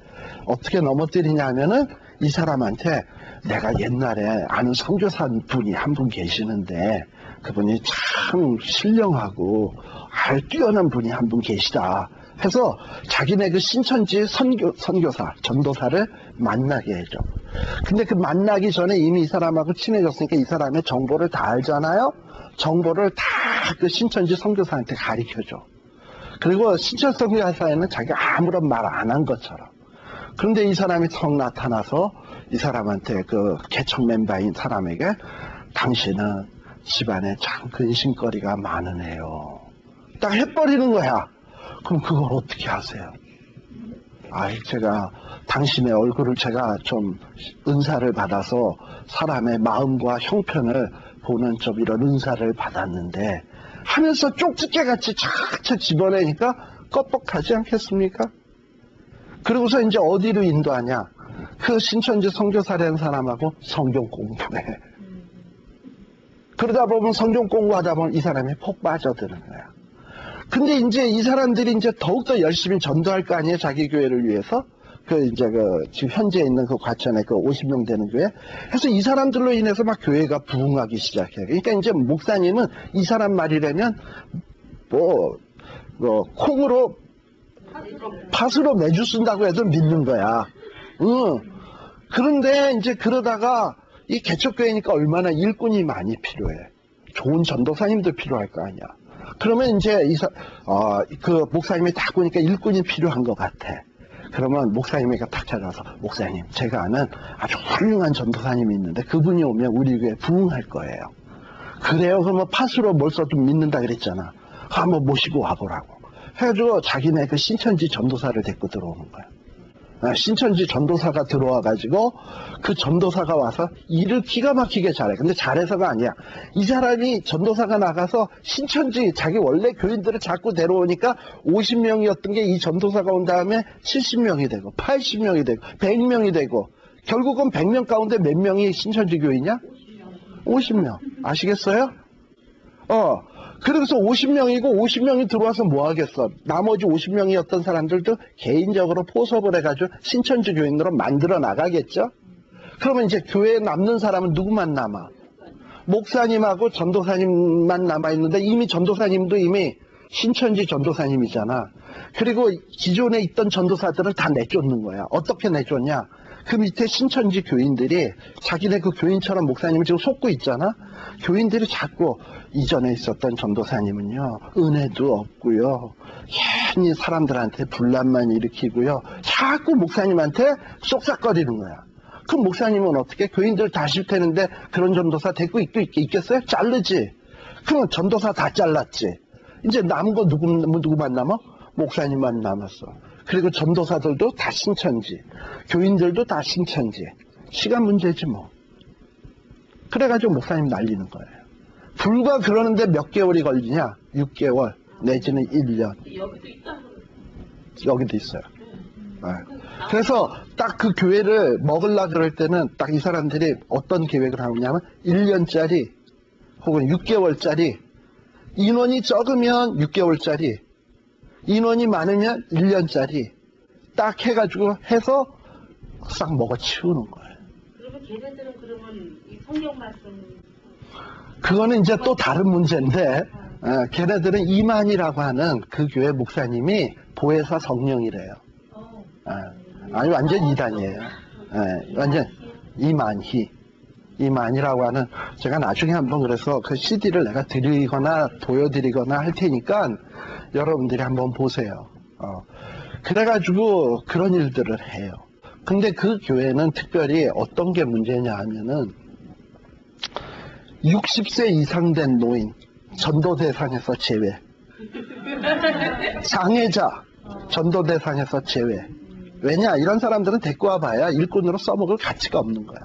어떻게 넘어뜨리냐면은 이 사람한테 내가 옛날에 아는 선교사 분이 한 분 계시는데 그분이 참 신령하고 아주 뛰어난 분이 한 분 계시다. 해서 자기네 그 신천지 선교사, 전도사를 만나게 해줘. 근데 그 만나기 전에 이미 이 사람하고 친해졌으니까 이 사람의 정보를 다 알잖아요. 정보를 다 그 신천지 선교사한테 가르쳐줘. 그리고 신천지 선교사에는 자기가 아무런 말 안 한 것처럼. 그런데 이 사람이 턱 나타나서 이 사람한테 그 개척 멤버인 사람에게 당신은 집안에 참 근심거리가 많은 애요. 딱 해버리는 거야. 그럼 그걸 어떻게 하세요? 제가 당신의 얼굴을 제가 좀 은사를 받아서 사람의 마음과 형편을 보는 좀 이런 은사를 받았는데 하면서 쪽집게 같이 착착 집어내니까 껍벅하지 않겠습니까? 그러고서 이제 어디로 인도하냐? 그 신천지 선교사라는 사람하고 성경 공부해. 그러다 보면 성경 공부하다 보면 이 사람이 폭 빠져드는 거야. 근데 이제 이 사람들이 이제 더욱더 열심히 전도할 거 아니에요? 자기 교회를 위해서? 지금 현재 있는 그 과천에 그 50명 되는 교회. 그래서 이 사람들로 인해서 막 교회가 부흥하기 시작해. 그러니까 이제 목사님은 이 사람 말이라면 콩으로 팥으로 매주 쓴다고 해도 믿는 거야. 그런데 이제 그러다가 이 개척교회니까 얼마나 일꾼이 많이 필요해. 좋은 전도사님도 필요할 거 아니야. 그러면 이제 그 목사님이 딱 보니까 일꾼이 필요한 것 같아. 그러면 목사님에게 딱 찾아와서 목사님 제가 아는 아주 훌륭한 전도사님이 있는데 그분이 오면 우리 교회 부흥할 거예요. 그래요? 그러면 팥으로 뭘 써도 믿는다 그랬잖아. 한번 모시고 와보라고. 해가지고 자기네 그 신천지 전도사를 데리고 들어오는 거야. 신천지 전도사가 들어와가지고 그 전도사가 와서 일을 기가 막히게 잘해. 근데 잘해서가 아니야. 이 사람이 전도사가 나가서 신천지 자기 원래 교인들을 자꾸 데려오니까 50명이었던 게 이 전도사가 온 다음에 70명이 되고 80명이 되고 100명이 되고 결국은 100명 가운데 몇 명이 신천지 교인이냐? 50명. 아시겠어요? 그래서 50명이고 50명이 들어와서 뭐 하겠어. 나머지 50명이었던 사람들도 개인적으로 포섭을 해가지고 신천지 교인으로 만들어 나가겠죠. 그러면 이제 교회에 남는 사람은 누구만 남아? 목사님하고 전도사님만 남아있는데 이미 전도사님도 이미 신천지 전도사님이잖아. 그리고 기존에 있던 전도사들을 다 내쫓는 거야. 어떻게 내쫓냐? 그 밑에 신천지 교인들이 자기네 그 교인처럼 목사님을 지금 속고 있잖아. 교인들이 자꾸 이전에 있었던 전도사님은요 은혜도 없고요 괜히 사람들한테 분란만 일으키고요 자꾸 목사님한테 쏙싹거리는 거야. 그럼 목사님은 어떻게? 교인들 다 싫다는데 그런 전도사 데리고 있겠어요? 자르지. 그러면 전도사 다 잘랐지. 이제 남은 거 누구만 남아? 목사님만 남았어. 그리고 전도사들도 다 신천지, 교인들도 다 신천지. 시간 문제지 뭐. 그래가지고 목사님 날리는 거예요. 불과 그러는데 몇 개월이 걸리냐? 6개월 내지는 1년. 여기도 있어요. 그래서 딱 그 교회를 먹으려고 그럴 때는 딱 이 사람들이 어떤 계획을 하냐면 1년짜리 혹은 6개월짜리, 인원이 적으면 6개월짜리, 인원이 많으면 1년짜리 딱 해가지고 해서 싹 먹어치우는 거예요. 그러면 걔네들은 그러면 이 성경 말씀 그거는 이제 또 다른 문제인데 걔네들은 이만희라고 하는 그 교회 목사님이 보혜사 성령이래요. 아니 완전 이단이에요. 완전 이만희. 이만이라고 하는, 제가 나중에 한번 그래서 그 CD를 내가 드리거나 보여드리거나 할 테니까 여러분들이 한번 보세요. 그래가지고 그런 일들을 해요. 근데 그 교회는 특별히 어떤 게 문제냐 하면은 60세 이상 된 노인, 전도 대상에서 제외. 장애자, 전도 대상에서 제외. 왜냐? 이런 사람들은 데리고 와봐야 일꾼으로 써먹을 가치가 없는 거야.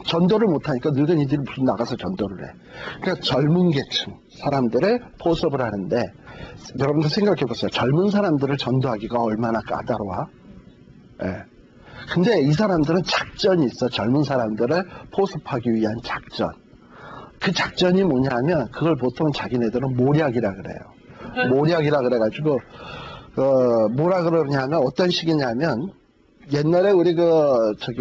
전도를 못하니까 늙은이들이 무슨 나가서 전도를 해. 그러니까 젊은 계층 사람들을 포섭을 하는데, 여러분들 생각해보세요. 젊은 사람들을 전도하기가 얼마나 까다로워? 예. 근데 이 사람들은 작전이 있어. 젊은 사람들을 포섭하기 위한 작전. 그 작전이 뭐냐면, 그걸 보통 자기네들은 모략이라 그래요. 모략이라 그래가지고, 뭐라 그러냐면, 어떤 식이냐면, 옛날에 우리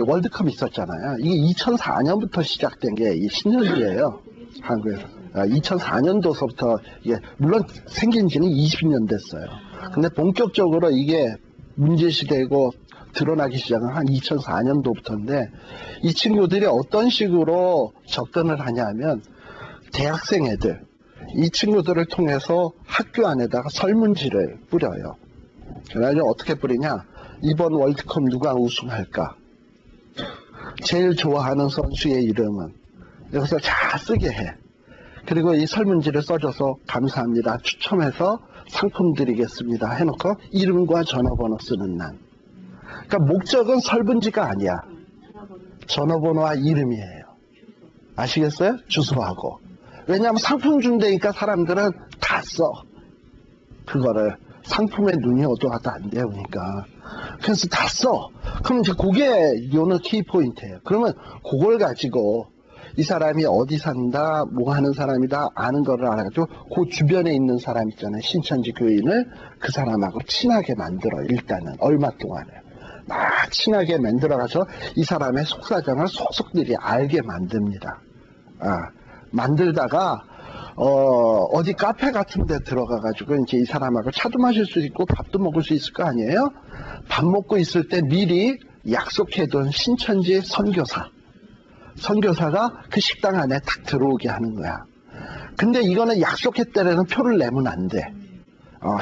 월드컵 있었잖아요. 이게 2004년부터 시작된 게 이 신년이에요. 한국에서. 2004년도서부터, 이게, 물론 생긴 지는 20년 됐어요. 근데 본격적으로 이게 문제시되고 드러나기 시작은 한 2004년도부터인데, 이 친구들이 어떤 식으로 접근을 하냐면, 대학생 애들, 이 친구들을 통해서 학교 안에다가 설문지를 뿌려요. 그래가지고 어떻게 뿌리냐? 이번 월드컵 누가 우승할까? 제일 좋아하는 선수의 이름은? 여기서 잘 쓰게 해. 그리고 이 설문지를 써줘서 감사합니다. 추첨해서 상품 드리겠습니다. 해놓고 이름과 전화번호 쓰는 날. 그러니까 목적은 설문지가 아니야. 전화번호와 이름이에요. 아시겠어요? 주소하고. 왜냐하면 상품 준다니까 사람들은 다 써. 그거를. 상품에 눈이 어두워도 안 돼요. 그러니까. 그래서 다 써. 그럼 이제 그게 요는 키포인트예요. 그러면 그걸 가지고 이 사람이 어디 산다, 뭐 하는 사람이다, 아는 거를 알아가지고 그 주변에 있는 사람 있잖아요. 신천지 교인을 그 사람하고 친하게 만들어. 일단은 얼마 동안에. 막 친하게 만들어가서 이 사람의 속사정을 속속들이 알게 만듭니다. 만들다가 어디 카페 같은 데 들어가가지고 이제 이 사람하고 차도 마실 수 있고 밥도 먹을 수 있을 거 아니에요? 밥 먹고 있을 때 미리 약속해둔 신천지 선교사가 그 식당 안에 탁 들어오게 하는 거야. 근데 이거는 약속했다라는 표를 내면 안 돼.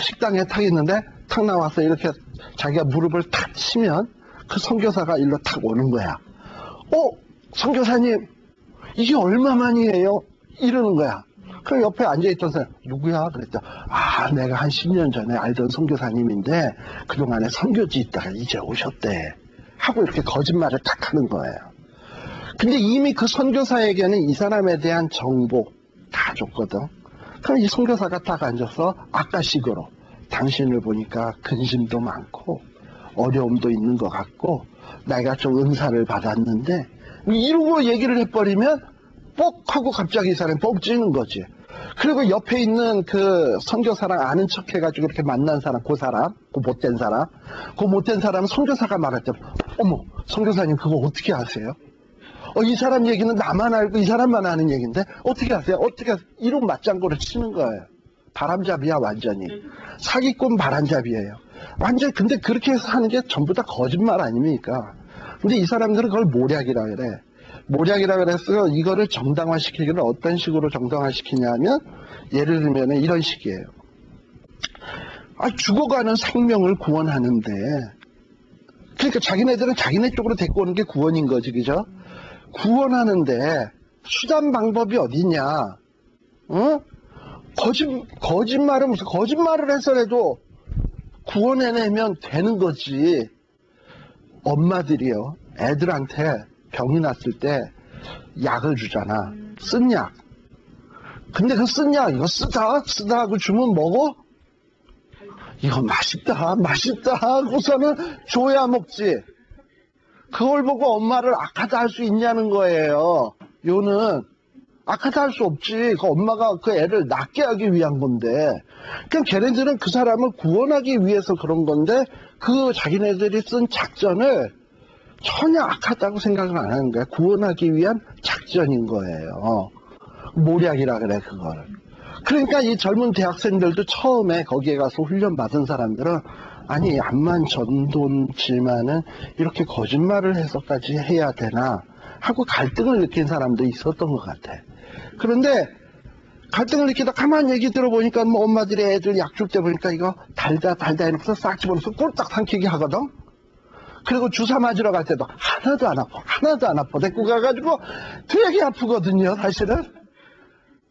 식당에 탁 있는데 탁 나와서 이렇게 자기가 무릎을 탁 치면 그 선교사가 일로 탁 오는 거야. 선교사님, 이게 얼마만이에요? 이러는 거야. 그 옆에 앉아있던 사람, 누구야? 그랬더니, 내가 한 10년 전에 알던 선교사님인데, 그동안에 선교지 있다가 이제 오셨대. 하고 이렇게 거짓말을 딱 하는 거예요. 근데 이미 그 선교사에게는 이 사람에 대한 정보 다 줬거든. 그럼 이 선교사가 딱 앉아서 아까식으로, 당신을 보니까 근심도 많고, 어려움도 있는 것 같고, 내가 좀 은사를 받았는데, 이러고 얘기를 해버리면, 뻑 하고 갑자기 이 사람이 뻑 찌는 거지. 그리고 옆에 있는 그 선교사랑 아는 척 해가지고 이렇게 만난 사람, 그 못된 사람은 선교사가 말할 때, 어머, 선교사님 그거 어떻게 아세요? 이 사람 얘기는 나만 알고 이 사람만 아는 얘기인데 어떻게 아세요? 이런 맞장구를 치는 거예요. 바람잡이야, 완전히. 사기꾼 바람잡이에요. 완전히. 근데 그렇게 해서 하는 게 전부 다 거짓말 아닙니까? 근데 이 사람들은 그걸 모략이라 그래. 모략이라 그래서 이거를 정당화시키기를 어떤 식으로 정당화시키냐면, 예를 들면 이런 식이에요. 죽어가는 생명을 구원하는데, 그러니까 자기네들은 자기네 쪽으로 데리고 오는 게 구원인 거지, 그죠? 구원하는데 수단 방법이 어디냐? 거짓말은 무슨 거짓말을 해서라도 구원해내면 되는 거지. 엄마들이요, 애들한테 병이 났을 때 약을 주잖아. 쓴 약. 근데 그 쓴 약, 이거 쓰다 하고 주면 먹어? 이거 맛있다 하고서는 줘야 먹지. 그걸 보고 엄마를 악하다 할 수 있냐는 거예요. 요는 악하다 할 수 없지. 그 엄마가 그 애를 낫게 하기 위한 건데. 그럼 걔네들은 그 사람을 구원하기 위해서 그런 건데, 그 자기네들이 쓴 작전을 전혀 악하다고 생각을 안 하는 거야. 구원하기 위한 작전인 거예요. 모략이라 그래, 그거를. 그러니까 이 젊은 대학생들도 처음에 거기에 가서 훈련 받은 사람들은 아니 암만 전도지만은 이렇게 거짓말을 해서까지 해야 되나 하고 갈등을 느낀 사람도 있었던 것 같아. 그런데 갈등을 느끼다 가만히 얘기 들어보니까 뭐 엄마들이 애들 약 줄 때 보니까 이거 달다 이러면서 싹 집어넣어서 꼴딱 삼키게 하거든. 그리고 주사 맞으러 갈 때도 하나도 안 아파. 데리고 가가지고 되게 아프거든요, 사실은.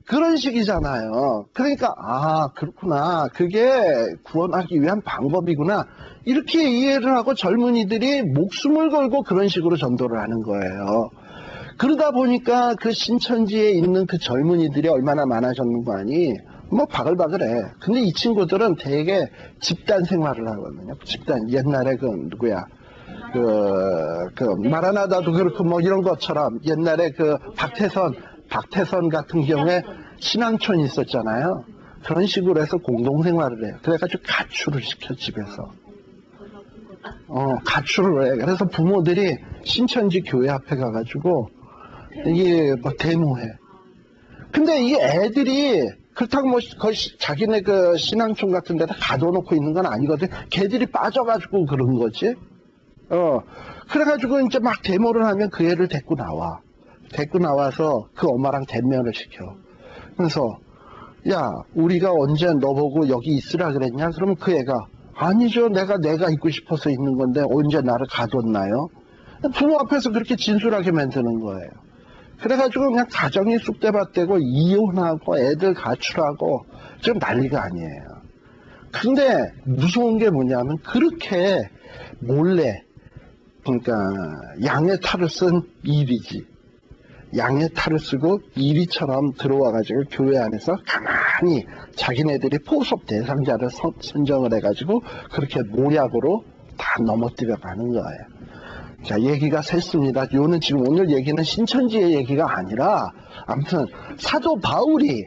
그런 식이잖아요. 그러니까, 그렇구나. 그게 구원하기 위한 방법이구나. 이렇게 이해를 하고 젊은이들이 목숨을 걸고 그런 식으로 전도를 하는 거예요. 그러다 보니까 그 신천지에 있는 그 젊은이들이 얼마나 많아졌는 거 아니? 뭐 바글바글해. 근데 이 친구들은 되게 집단 생활을 하거든요. 집단, 옛날에 마라나다도 그렇고 뭐 이런 것처럼 옛날에 박태선 같은 경우에 신앙촌이 있었잖아요. 그런 식으로 해서 공동생활을 해요. 그래가지고 가출을 시켜, 집에서. 가출을 해. 그래서 부모들이 신천지 교회 앞에 가가지고 이게 뭐 데모해. 근데 이 애들이 그렇다고 뭐 거의 자기네 그 신앙촌 같은 데다 가둬놓고 있는 건 아니거든. 걔들이 빠져가지고 그런 거지. 그래가지고 이제 막 데모를 하면 그 애를 데리고 나와. 데리고 나와서 그 엄마랑 대면을 시켜. 그래서 야, 우리가 언제 너보고 여기 있으라 그랬냐? 그러면 그 애가 아니죠. 내가 있고 싶어서 있는 건데 언제 나를 가뒀나요? 부모 앞에서 그렇게 진술하게 만드는 거예요. 그래가지고 그냥 가정이 쑥대밭되고 이혼하고 애들 가출하고 지금 난리가 아니에요. 근데 무서운 게 뭐냐면 그렇게 몰래, 그러니까 양의 탈을 쓴 이리지. 양의 탈을 쓰고 이리처럼 들어와가지고 교회 안에서 가만히 자기네들이 포섭 대상자를 선정을 해가지고 그렇게 모략으로 다 넘어뜨려 가는 거예요. 자, 얘기가 샜습니다. 요는 지금 오늘 얘기는 신천지의 얘기가 아니라 아무튼 사도 바울이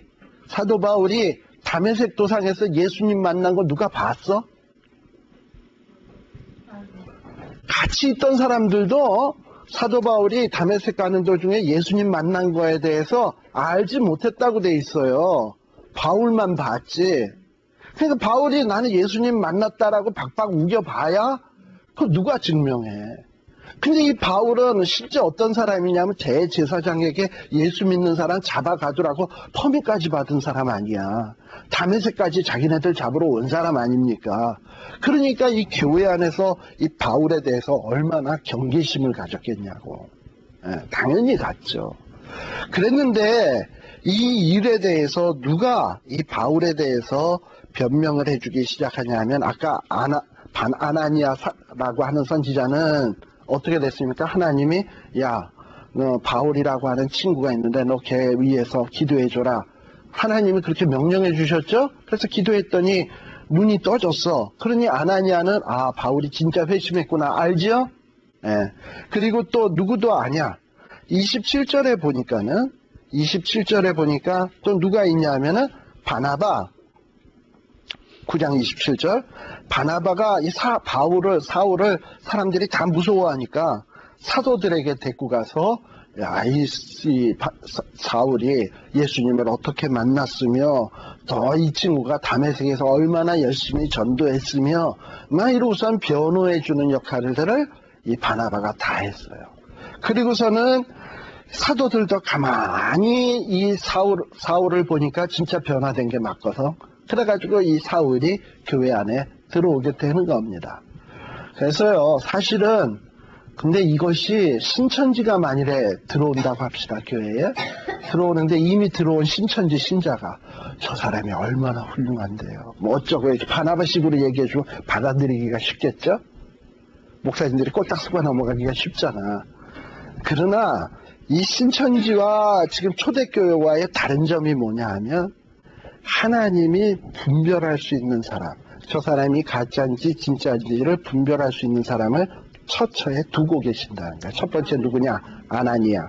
다메섹 도상에서 예수님 만난 거 누가 봤어? 같이 있던 사람들도 사도 바울이 다메섹 가는 도중에 예수님 만난 거에 대해서 알지 못했다고 돼 있어요. 바울만 봤지. 그러니까 바울이 나는 예수님 만났다라고 박박 우겨봐야 그거 누가 증명해. 근데 이 바울은 실제 어떤 사람이냐면 대제사장에게 예수 믿는 사람 잡아가두라고 퍼미까지 받은 사람 아니야. 다메섹까지 자기네들 잡으러 온 사람 아닙니까? 그러니까 이 교회 안에서 이 바울에 대해서 얼마나 경계심을 가졌겠냐고. 당연히 갔죠. 그랬는데 이 일에 대해서 누가 이 바울에 대해서 변명을 해주기 시작하냐면 아까 아나니아라고 하는 선지자는 어떻게 됐습니까? 하나님이 야, 너 바울이라고 하는 친구가 있는데 너 걔 위해서 기도해줘라. 하나님이 그렇게 명령해 주셨죠? 그래서 기도했더니 눈이 떠졌어. 그러니 아나니아는 바울이 진짜 회심했구나. 알지요? 예. 그리고 또 누구도 아냐. 27절에 보니까 또 누가 있냐면은 바나바. 9장 27절. 바나바가 이 사울을 사람들이 다 무서워하니까 사도들에게 데리고 가서 사울이 예수님을 어떻게 만났으며 더 이 친구가 다메섹에서 얼마나 열심히 전도했으며 막 이러고선 변호해주는 역할들을 이 바나바가 다 했어요. 그리고서는 사도들도 가만히 이 사울을 보니까 진짜 변화된 게 맞거든. 그래가지고 이 사울이 교회 안에 들어오게 되는 겁니다. 그래서요, 사실은 근데 이것이 신천지가 만일에 들어온다고 합시다. 교회에 들어오는데 이미 들어온 신천지 신자가 저 사람이 얼마나 훌륭한데요. 뭐 어쩌고 이렇게 바나바식으로 얘기해주고 받아들이기가 쉽겠죠. 목사님들이 꼴딱 속아 넘어가기가 쉽잖아. 그러나 이 신천지와 지금 초대교회와의 다른 점이 뭐냐 하면 하나님이 분별할 수 있는 사람, 저 사람이 가짜인지 진짜인지를 분별할 수 있는 사람을 처처에 두고 계신다는 거야. 첫 번째 누구냐? 아나니아.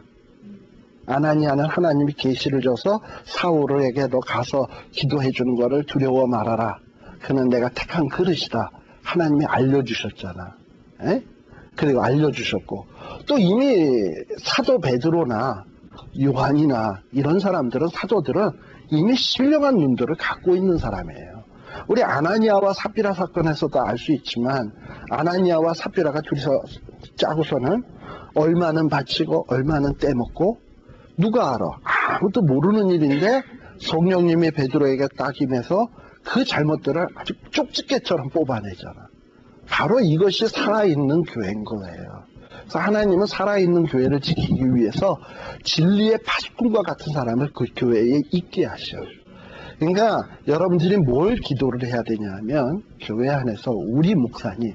아나니아는 하나님이 계시를 줘서 사울에게 너 가서 기도해 주는 거를 두려워 말아라. 그는 내가 택한 그릇이다. 하나님이 알려주셨잖아. 에? 그리고 알려주셨고 또 이미 사도 베드로나 요한이나 이런 사람들은 사도들은 이미 신령한 눈들을 갖고 있는 사람이에요. 우리 아나니아와 삽비라 사건에서도 알 수 있지만 아나니아와 삽비라가 둘이서 짜고서는 얼마는 바치고 얼마는 떼먹고 누가 알아? 아무도 모르는 일인데 성령님이 베드로에게 딱 임해서 그 잘못들을 아주 쪽집게처럼 뽑아내잖아. 바로 이것이 살아있는 교회인 거예요. 그래서 하나님은 살아있는 교회를 지키기 위해서 진리의 파수꾼과 같은 사람을 그 교회에 있게 하셔. 그러니까 여러분들이 뭘 기도를 해야 되냐면 교회 안에서 우리 목사님,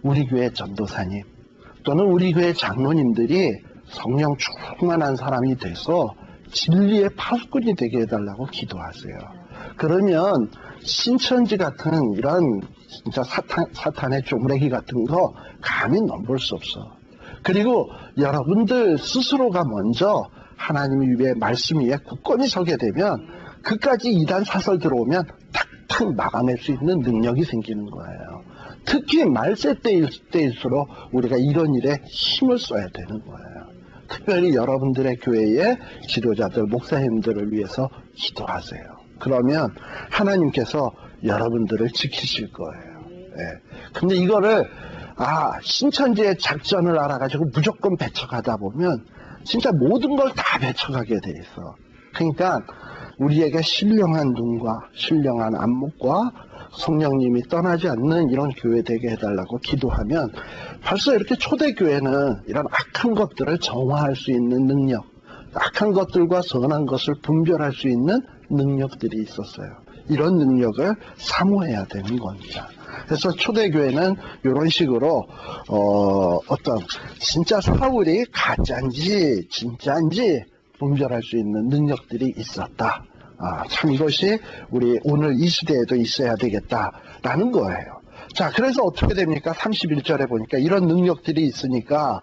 우리 교회 전도사님 또는 우리 교회 장로님들이 성령 충만한 사람이 돼서 진리의 파수꾼이 되게 해달라고 기도하세요. 그러면 신천지 같은 이런 진짜 사탄의 쪼무레기 같은 거 감히 넘볼 수 없어. 그리고 여러분들 스스로가 먼저 하나님의 위에 말씀 위에 굳건히 서게 되면 그까지 이단 사설 들어오면 탁탁 막아낼 수 있는 능력이 생기는 거예요. 특히 말세 때일수록 우리가 이런 일에 힘을 써야 되는 거예요. 특별히 여러분들의 교회의 지도자들, 목사님들을 위해서 기도하세요. 그러면 하나님께서 여러분들을 지키실 거예요. 근데 이거를 신천지의 작전을 알아가지고 무조건 배척하다 보면 진짜 모든 걸 다 배척하게 돼 있어. 그러니까 우리에게 신령한 눈과 신령한 안목과 성령님이 떠나지 않는 이런 교회 되게 해달라고 기도하면 벌써 이렇게 초대교회는 이런 악한 것들을 정화할 수 있는 능력, 악한 것들과 선한 것을 분별할 수 있는 능력들이 있었어요. 이런 능력을 사모해야 되는 겁니다. 그래서 초대교회는 이런 식으로 어떤 진짜 사울이 가짜인지 진짜인지 분별할 수 있는 능력들이 있었다. 참 이것이 우리 오늘 이 시대에도 있어야 되겠다라는 거예요. 자, 그래서 어떻게 됩니까? 31절에 보니까 이런 능력들이 있으니까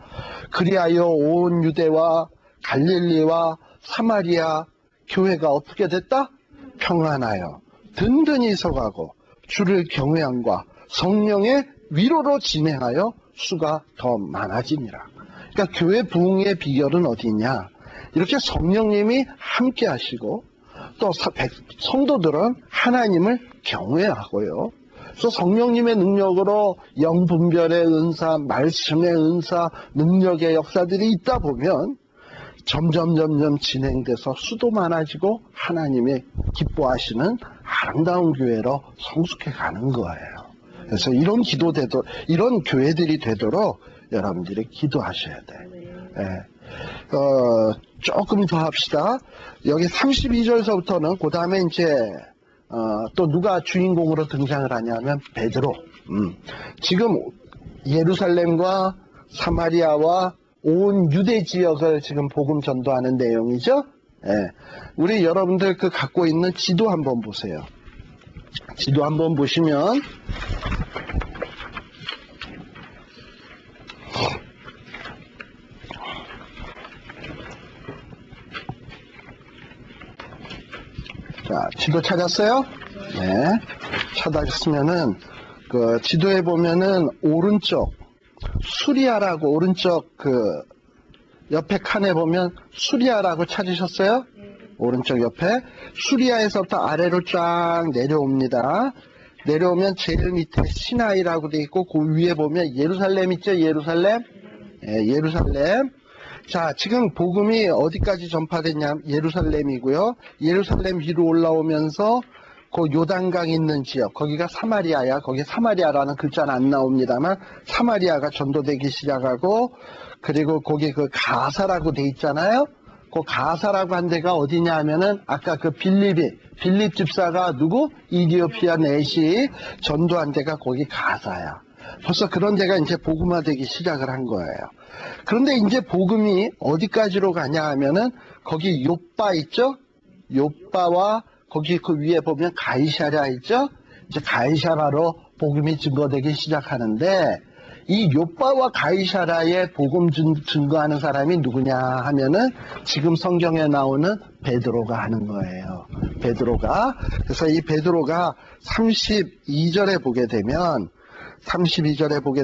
그리하여 온 유대와 갈릴리와 사마리아 교회가 어떻게 됐다? 평안하여 든든히 서가고 주를 경외함과 성령의 위로로 진행하여 수가 더 많아지니라. 그러니까 교회 부흥의 비결은 어디냐? 이렇게 성령님이 함께 하시고 또 성도들은 하나님을 경외하고요. 그래서 성령님의 능력으로 영분별의 은사, 말씀의 은사, 능력의 역사들이 있다 보면 점점 진행돼서 수도 많아지고 하나님의 기뻐하시는 아름다운 교회로 성숙해 가는 거예요. 그래서 이런 이런 교회들이 되도록 여러분들이 기도하셔야 돼. 조금 더 합시다. 여기 32절서부터는 그 다음에 이제 또 누가 주인공으로 등장을 하냐면 베드로. 지금 예루살렘과 사마리아와 온 유대 지역을 지금 복음 전도하는 내용이죠. 우리 여러분들 그 갖고 있는 지도 한번 보세요. 지도 한번 보시면 자, 지도 찾았어요? 네. 찾았으면은 그 지도에 보면은 오른쪽 수리아라고 오른쪽 그 옆에 칸에 보면 수리아라고 찾으셨어요? 오른쪽 옆에 수리아에서부터 아래로 쫙 내려옵니다. 내려오면 제일 밑에 시나이라고 돼 있고 그 위에 보면 예루살렘 있죠? 예루살렘. 예루살렘. 자, 지금 복음이 어디까지 전파됐냐? 예루살렘이고요. 예루살렘 위로 올라오면서 그 요단강 있는 지역, 거기가 사마리아야. 거기 사마리아라는 글자는 안 나옵니다만 사마리아가 전도되기 시작하고, 그리고 거기 그 가사라고 돼 있잖아요. 그 가사라고 한 데가 어디냐 하면은 아까 그 빌립 집사가 누구? 이디오피아 넷이 전도한 데가 거기 가사야. 벌써 그런 데가 이제 복음화되기 시작을 한 거예요. 그런데 이제 복음이 어디까지로 가냐 하면은 거기 요빠 있죠? 요빠와 거기 그 위에 보면 가이사랴 있죠? 이제 가이사랴로 복음이 증거되기 시작하는데 이 요빠와 가이사랴에 복음 증거하는 사람이 누구냐 하면은 지금 성경에 나오는 베드로가 하는 거예요. 베드로가. 그래서 이 베드로가 32절에 보게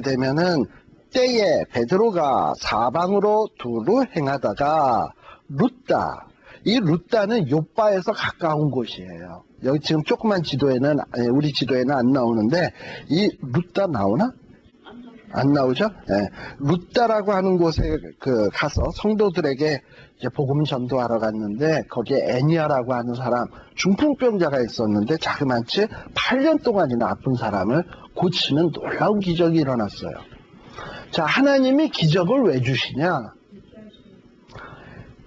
되면은 때에 베드로가 사방으로 두루 행하다가 룻다. 이 룻다는 욥바에서 가까운 곳이에요. 여기 지금 조그만 지도에는, 우리 지도에는 안 나오는데, 이 룻다 나오나? 안 나오죠? 예. 룻다라고 하는 곳에 가서 성도들에게 이제 복음 전도하러 갔는데, 거기에 애니아라고 하는 사람, 중풍병자가 있었는데, 자그만치 8년 동안이나 아픈 사람을 고치는 놀라운 기적이 일어났어요. 자, 하나님이 기적을 왜 주시냐?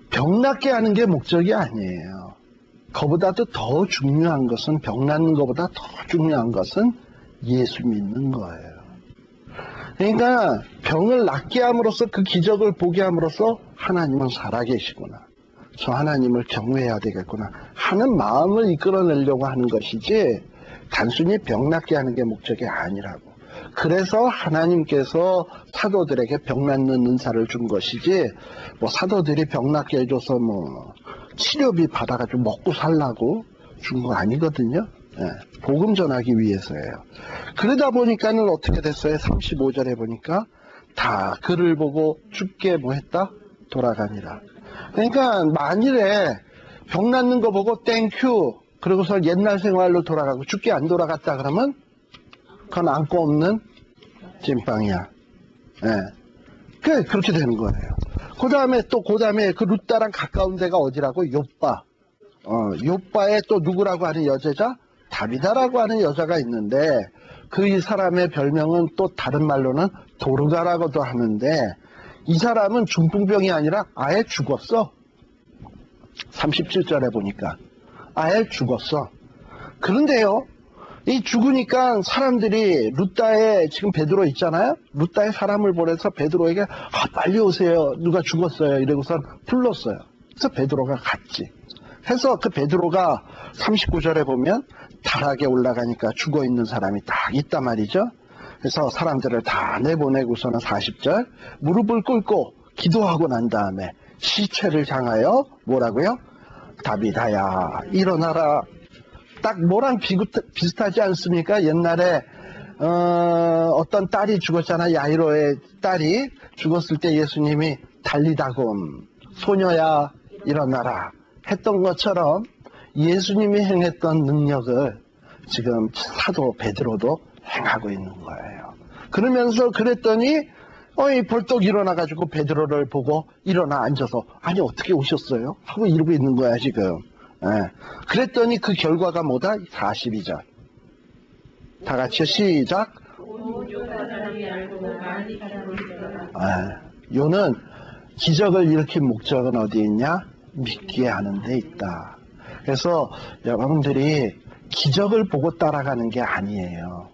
병 낫게 하는 게 목적이 아니에요. 그보다도 더 중요한 것은, 병 낫는 것보다 더 중요한 것은 예수 믿는 거예요. 그러니까 병을 낫게 함으로써, 그 기적을 보게 함으로써 하나님은 살아계시구나, 저 하나님을 경외해야 되겠구나 하는 마음을 이끌어내려고 하는 것이지, 단순히 병 낫게 하는 게 목적이 아니라고. 그래서 하나님께서 사도들에게 병 낫는 은사를 준 것이지, 뭐 사도들이 병 낫게 해줘서 뭐 치료비 받아가지고 먹고 살라고 준 거 아니거든요. 예, 복음 전하기 위해서예요. 그러다 보니까는 어떻게 됐어요? 35절에 보니까 다 그를 보고 죽게 뭐 했다? 돌아가니라. 그러니까 만일에 병 낫는 거 보고 땡큐 그러고서 옛날 생활로 돌아가고 죽게 안 돌아갔다 그러면 그건 안고 없는 찐빵이야. 예. 그렇게 되는 거예요. 그 다음에 그 룻다랑 가까운 데가 어디라고? 욥바. 욥바에 또 누구라고 하는 여자자? 다비다라고 하는 여자가 있는데, 그 사람의 별명은 또 다른 말로는 도르가라고도 하는데, 이 사람은 중풍병이 아니라 아예 죽었어. 37절에 보니까. 아예 죽었어. 그런데요, 이 죽으니까 사람들이 룻다에 지금 베드로 있잖아요. 룻다에 사람을 보내서 베드로에게 빨리 오세요. 누가 죽었어요. 이러고서 불렀어요. 그래서 베드로가 갔지. 해서 그 베드로가 39절에 보면 다락에 올라가니까 죽어있는 사람이 딱 있단 말이죠. 그래서 사람들을 다 내보내고서는 40절 무릎을 꿇고 기도하고 난 다음에 시체를 향하여 뭐라고요? 다비다야 일어나라. 딱 뭐랑 비슷하지 않습니까? 옛날에 어떤 딸이 죽었잖아. 야이로의 딸이 죽었을 때 예수님이 달리다곰 소녀야 일어나라 했던 것처럼 예수님이 행했던 능력을 지금 사도 베드로도 행하고 있는 거예요. 그러면서 그랬더니 벌떡 일어나가지고 베드로를 보고 일어나 앉아서 아니 어떻게 오셨어요? 하고 이러고 있는 거야 지금. 예. 그랬더니 그 결과가 뭐다? 42절. 다 같이 시작. 요는 기적을 일으킨 목적은 어디 있냐? 믿게 하는 데 있다. 그래서 여러분들이 기적을 보고 따라가는 게 아니에요.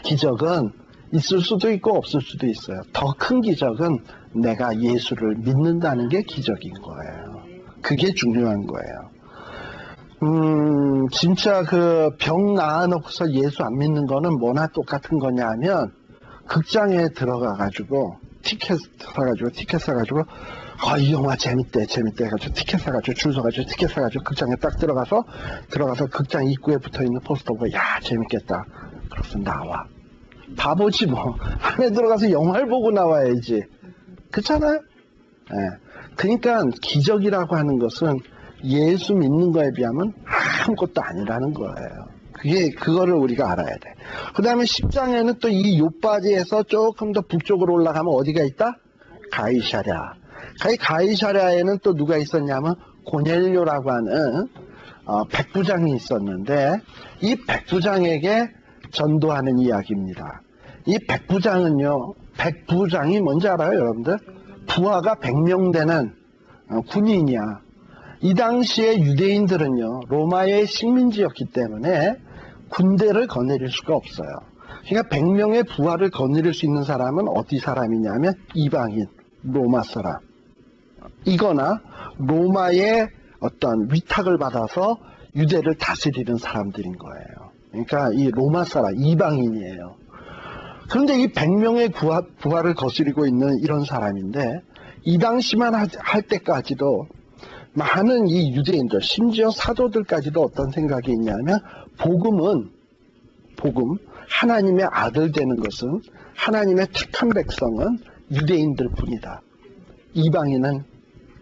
기적은 있을 수도 있고 없을 수도 있어요. 더 큰 기적은 내가 예수를 믿는다는 게 기적인 거예요. 그게 중요한 거예요. 진짜 그 병 나아놓고서 예수 안 믿는 거는 뭐나 똑같은 거냐 하면, 극장에 들어가가지고 티켓 사가지고 이 영화 재밌대 해가지고 티켓 사가지고 줄 서가지고 티켓 사가지고 극장에 딱 들어가서 극장 입구에 붙어있는 포스터 보고 야 재밌겠다 그래서 나와. 바보지 뭐. 안에 들어가서 영화를 보고 나와야지. 그렇잖아요? 예. 그러니까 기적이라고 하는 것은 예수 믿는 거에 비하면 아무것도 아니라는 거예요. 그거를 우리가 알아야 돼. 그 다음에 10장에는 또 이 욥바지에서 조금 더 북쪽으로 올라가면 어디가 있다? 가이사랴. 가이사랴에는 또 누가 있었냐면 고넬료라고 하는 백부장이 있었는데, 이 백부장에게 전도하는 이야기입니다. 이 백부장은요, 백부장이 뭔지 알아요 여러분들? 부하가 100명 되는 군인이야. 이 당시에 유대인들은요 로마의 식민지였기 때문에 군대를 거느릴 수가 없어요. 그러니까 100명의 부하를 거느릴 수 있는 사람은 어디 사람이냐면 이방인, 로마 사람 이거나 로마의 어떤 위탁을 받아서 유대를 다스리는 사람들인 거예요. 그러니까 이 로마 사람, 이방인이에요. 그런데 이 100명의 부하를 거스리고 있는 이런 사람인데, 이 당시만 할 때까지도 많은 이 유대인들, 심지어 사도들까지도 어떤 생각이 있냐면, 복음, 하나님의 아들 되는 것은, 하나님의 택한 백성은 유대인들 뿐이다. 이방인은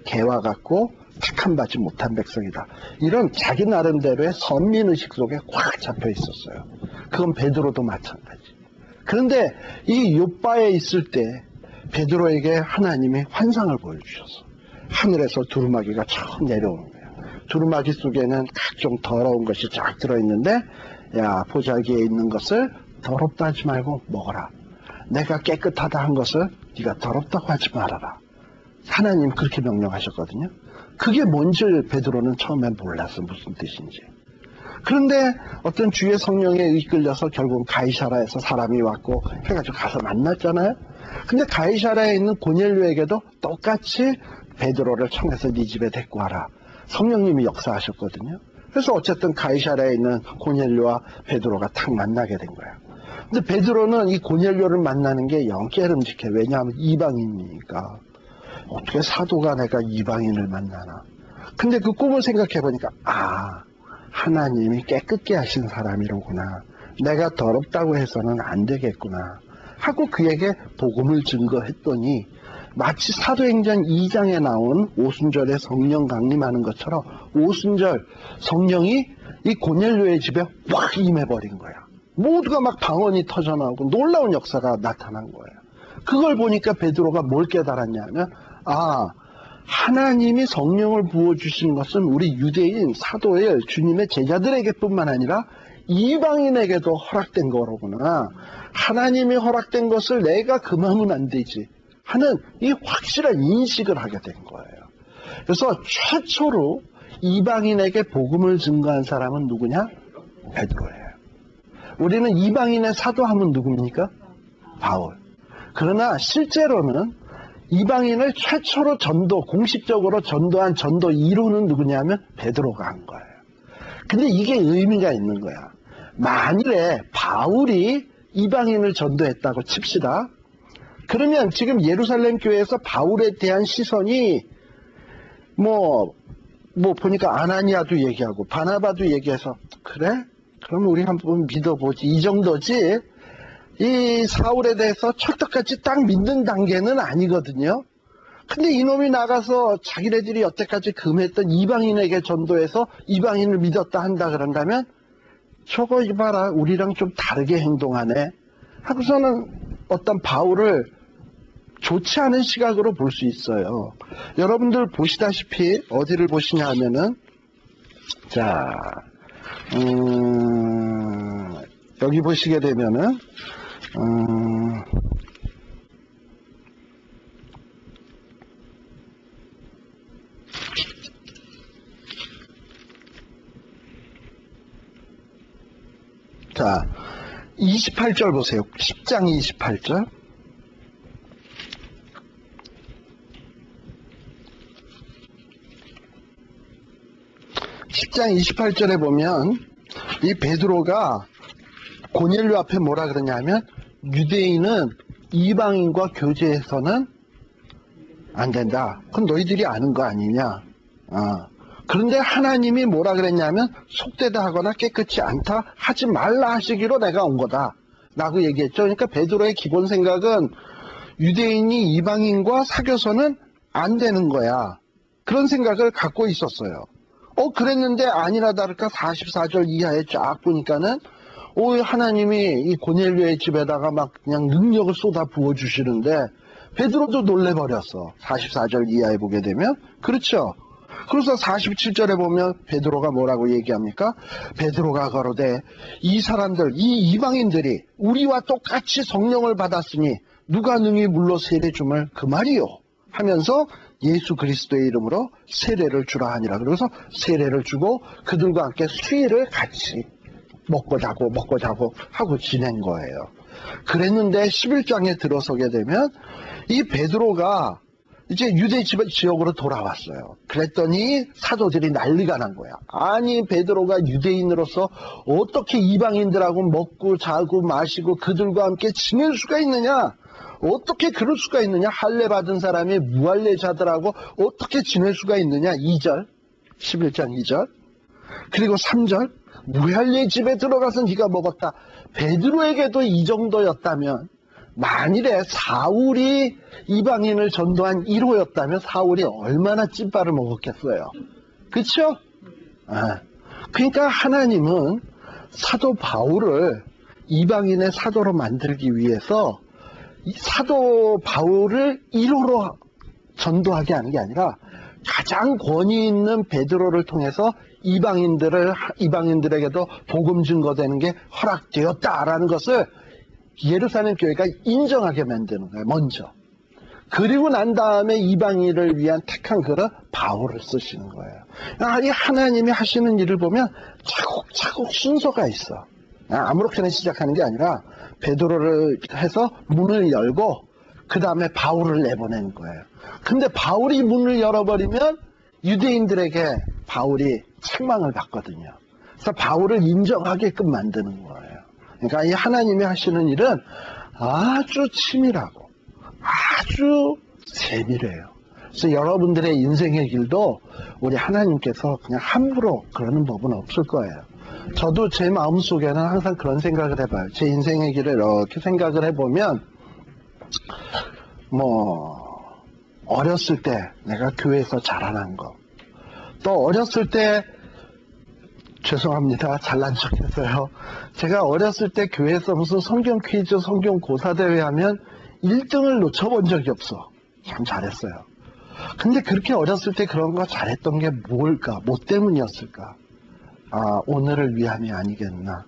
개와 같고 택함받지 못한 백성이다. 이런 자기 나름대로의 선민의식 속에 꽉 잡혀 있었어요. 그건 베드로도 마찬가지. 그런데 이 욥바에 있을 때 베드로에게 하나님이 환상을 보여주셨어. 하늘에서 두루마기가 처음 내려오는 거예요. 두루마기 속에는 각종 더러운 것이 쫙 들어있는데, 야, 보자기에 있는 것을 더럽다 하지 말고 먹어라. 내가 깨끗하다 한 것을 네가 더럽다고 하지 말아라. 하나님 그렇게 명령하셨거든요. 그게 뭔지 베드로는 처음엔 몰랐어. 무슨 뜻인지. 그런데 어떤 주의 성령에 이끌려서 결국 가이사라에서 사람이 왔고 해가지고 가서 만났잖아요. 근데 가이사라에 있는 고넬료에게도 똑같이 베드로를 청해서 네 집에 데리고 와라. 성령님이 역사하셨거든요. 그래서 어쨌든 가이사라에 있는 고넬료와 베드로가 탁 만나게 된 거예요. 근데 베드로는 이 고넬료를 만나는 게 영 깨름직해. 왜냐하면 이방인이니까. 어떻게 사도가 내가 이방인을 만나나. 근데 그 꿈을 생각해 보니까, 아, 하나님이 깨끗게 하신 사람이로구나. 내가 더럽다고 해서는 안 되겠구나. 하고 그에게 복음을 증거했더니 마치 사도행전 2장에 나온 오순절에 성령 강림하는 것처럼 오순절 성령이 이 고넬료의 집에 확 임해버린 거야. 모두가 막 방언이 터져나오고 놀라운 역사가 나타난 거예요. 그걸 보니까 베드로가 뭘 깨달았냐면, 아, 하나님이 성령을 부어주신 것은 우리 유대인 사도의 주님의 제자들에게 뿐만 아니라 이방인에게도 허락된 거로구나. 하나님이 허락된 것을 내가 금하면 안 되지 하는 이 확실한 인식을 하게 된 거예요. 그래서 최초로 이방인에게 복음을 증거한 사람은 누구냐? 베드로예요. 우리는 이방인의 사도하면 누굽니까? 바울. 그러나 실제로는 이방인을 최초로 공식적으로 전도한 전도 1호는 누구냐면 베드로가 한 거예요. 근데 이게 의미가 있는 거야. 만일에 바울이 이방인을 전도했다고 칩시다. 그러면 지금 예루살렘 교회에서 바울에 대한 시선이 보니까 아나니아도 얘기하고 바나바도 얘기해서, 그래? 그럼 우리 한번 믿어보지. 이 정도지. 이 사울에 대해서 철떡같이 딱 믿는 단계는 아니거든요. 근데 이놈이 나가서 자기네들이 여태까지 금했던 이방인에게 전도해서 이방인을 믿었다 한다 그런다면, 저거 이봐라, 우리랑 좀 다르게 행동하네 하고서는 어떤 바울을 좋지 않은 시각으로 볼 수 있어요. 여러분들 보시다시피 어디를 보시냐 하면은, 자, 여기 보시게 되면은, 자, 28절 보세요. 10장 28절. 장 28절에 보면 이 베드로가 고넬료 앞에 뭐라 그러냐면, 유대인은 이방인과 교제해서는 안 된다. 그건 너희들이 아는 거 아니냐. 그런데 하나님이 뭐라 그랬냐면, 속되다 하거나 깨끗이 않다 하지 말라 하시기로 내가 온 거다 라고 얘기했죠. 그러니까 베드로의 기본 생각은 유대인이 이방인과 사귀어서는 안 되는 거야. 그런 생각을 갖고 있었어요. 그랬는데 아니나 다를까 44절 이하에 쫙 보니까는 하나님이 이 고넬료의 집에다가 막 그냥 능력을 쏟아 부어주시는데 베드로도 놀래버렸어. 44절 이하에 보게 되면. 그렇죠. 그래서 47절에 보면 베드로가 뭐라고 얘기합니까? 베드로가 가로되 이 사람들, 이 이방인들이 우리와 똑같이 성령을 받았으니 누가 능히 물로 세례 줌을 그 말이요 하면서 예수 그리스도의 이름으로 세례를 주라 하니라. 그래서 세례를 주고 그들과 함께 수일을 같이 먹고 자고 하고 지낸 거예요. 그랬는데 11장에 들어서게 되면 이 베드로가 이제 유대 지역으로 돌아왔어요. 그랬더니 사도들이 난리가 난 거야. 아니, 베드로가 유대인으로서 어떻게 이방인들하고 먹고 자고 마시고 그들과 함께 지낼 수가 있느냐? 어떻게 그럴 수가 있느냐? 할례 받은 사람이 무할례자들하고 어떻게 지낼 수가 있느냐? 2절, 11장 2절. 그리고 3절, 무할례 집에 들어가서 네가 먹었다. 베드로에게도 이 정도였다면 만일에 사울이 이방인을 전도한 1호였다면 사울이 얼마나 찐빠를 먹었겠어요. 그렇죠? 그러니까 하나님은 사도 바울을 이방인의 사도로 만들기 위해서 사도 바울을 1호로 전도하게 하는 게 아니라 가장 권위 있는 베드로를 통해서 이방인들에게도 복음 증거되는 게 허락되었다라는 것을 예루살렘 교회가 인정하게 만드는 거예요. 먼저. 그리고 난 다음에 이방인을 위한 택한 그릇 바울을 쓰시는 거예요. 이 하나님이 하시는 일을 보면 차곡차곡 순서가 있어. 아무렇게나 시작하는 게 아니라 베드로를 해서 문을 열고 그 다음에 바울을 내보내는 거예요. 근데 바울이 문을 열어버리면 유대인들에게 바울이 책망을 받거든요. 그래서 바울을 인정하게끔 만드는 거예요. 그러니까 이 하나님이 하시는 일은 아주 치밀하고 아주 세밀해요. 그래서 여러분들의 인생의 길도 우리 하나님께서 그냥 함부로 그러는 법은 없을 거예요. 저도 제 마음속에는 항상 그런 생각을 해봐요. 제 인생의 길을 이렇게 생각을 해보면 어렸을 때 내가 교회에서 자라난 거, 또 어렸을 때 죄송합니다. 잘난 척해서요. 제가 어렸을 때 교회에서 무슨 성경 퀴즈, 성경 고사대회 하면 1등을 놓쳐본 적이 없어. 참 잘했어요. 근데 그렇게 어렸을 때 그런 거 잘했던 게 뭘까? 뭐 때문이었을까? 오늘을 위함이 아니겠나.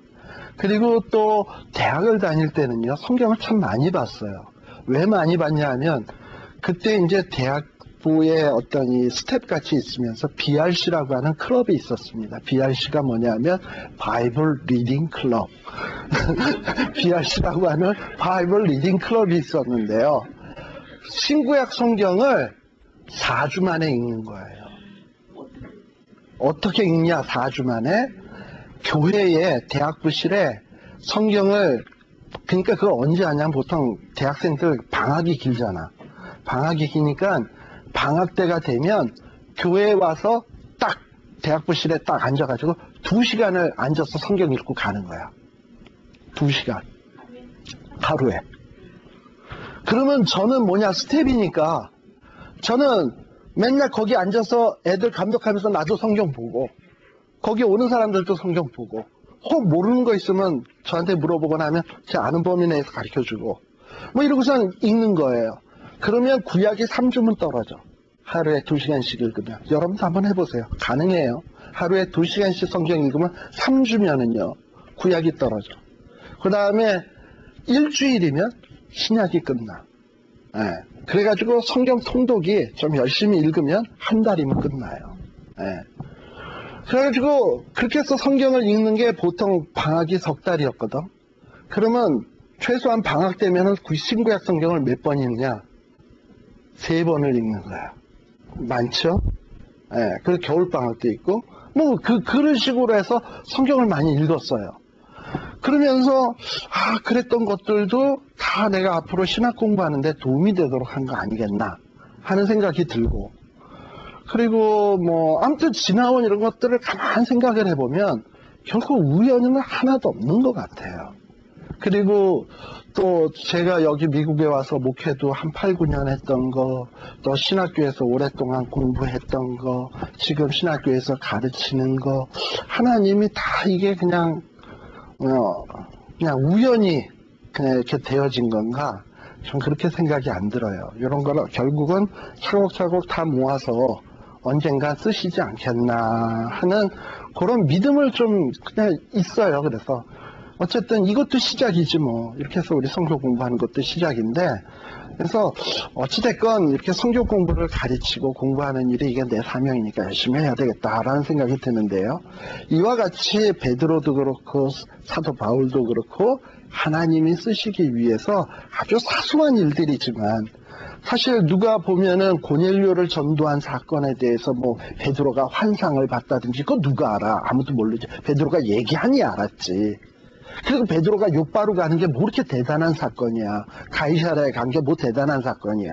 그리고 또 대학을 다닐 때는요, 성경을 참 많이 봤어요. 왜 많이 봤냐 하면, 그때 이제 대학부에 어떤 이 스텝 같이 있으면서 BRC라고 하는 클럽이 있었습니다. BRC가 뭐냐면, 바이블 리딩 클럽. BRC라고 하는 바이블 리딩 클럽이 있었는데요. 신구약 성경을 4주 만에 읽는 거예요. 어떻게 읽냐, 4주 만에? 교회에, 대학부실에 성경을, 그러니까 그걸 언제 하냐면 보통 대학생들 방학이 길잖아. 방학이 기니까 방학 때가 되면 교회에 와서 딱 대학부실에 딱 앉아가지고 2시간을 앉아서 성경 읽고 가는 거야. 2시간. 하루에. 그러면 저는 스텝이니까 저는 맨날 거기 앉아서 애들 감독하면서 나도 성경 보고 거기 오는 사람들도 성경 보고 혹 모르는 거 있으면 저한테 물어보거나 하면 제 아는 범위 내에서 가르쳐주고 이러고서 읽는 거예요. 그러면 구약이 3주면 떨어져. 하루에 2시간씩 읽으면. 여러분도 한번 해보세요. 가능해요. 하루에 2시간씩 성경 읽으면 3주면은요 구약이 떨어져. 그 다음에 일주일이면 신약이 끝나. 그래가지고 성경 통독이 좀 열심히 읽으면 한 달이면 끝나요. 그래가지고 그렇게 해서 성경을 읽는 게 보통 방학이 석 달이었거든. 그러면 최소한 방학 되면은 신구약 성경을 몇 번 읽냐? 3번을 읽는 거야. 많죠? 그리고 겨울방학도 있고 그런 식으로 해서 성경을 많이 읽었어요. 그러면서 그랬던 것들도 다 내가 앞으로 신학 공부하는데 도움이 되도록 한 거 아니겠나 하는 생각이 들고, 그리고 아무튼 지나온 이런 것들을 가만 생각을 해보면 결코 우연은 하나도 없는 것 같아요. 그리고 또 제가 여기 미국에 와서 목회도 한 8, 9년 했던 거, 또 신학교에서 오랫동안 공부했던 거, 지금 신학교에서 가르치는 거, 하나님이 다 이게 그냥 우연히 그냥 이렇게 되어진 건가? 좀 그렇게 생각이 안 들어요. 이런 거는 결국은 차곡차곡 다 모아서 언젠가 쓰시지 않겠나 하는 그런 믿음을 좀 그냥 있어요. 그래서 어쨌든 이것도 시작이지 뭐. 이렇게 해서 우리 성경 공부하는 것도 시작인데, 그래서 어찌됐건 이렇게 성경 공부를 가르치고 공부하는 일이 이게 내 사명이니까 열심히 해야 되겠다라는 생각이 드는데요. 이와 같이 베드로도 그렇고 사도 바울도 그렇고 하나님이 쓰시기 위해서 아주 사소한 일들이지만, 사실 누가 보면은 고넬료를 전도한 사건에 대해서 베드로가 환상을 봤다든지 그거 누가 알아? 아무도 모르지. 베드로가 얘기하니 알았지. 그리고 베드로가 요바로 가는 게 뭐 그렇게 대단한 사건이야. 가이사랴에 간 게 뭐 대단한 사건이야.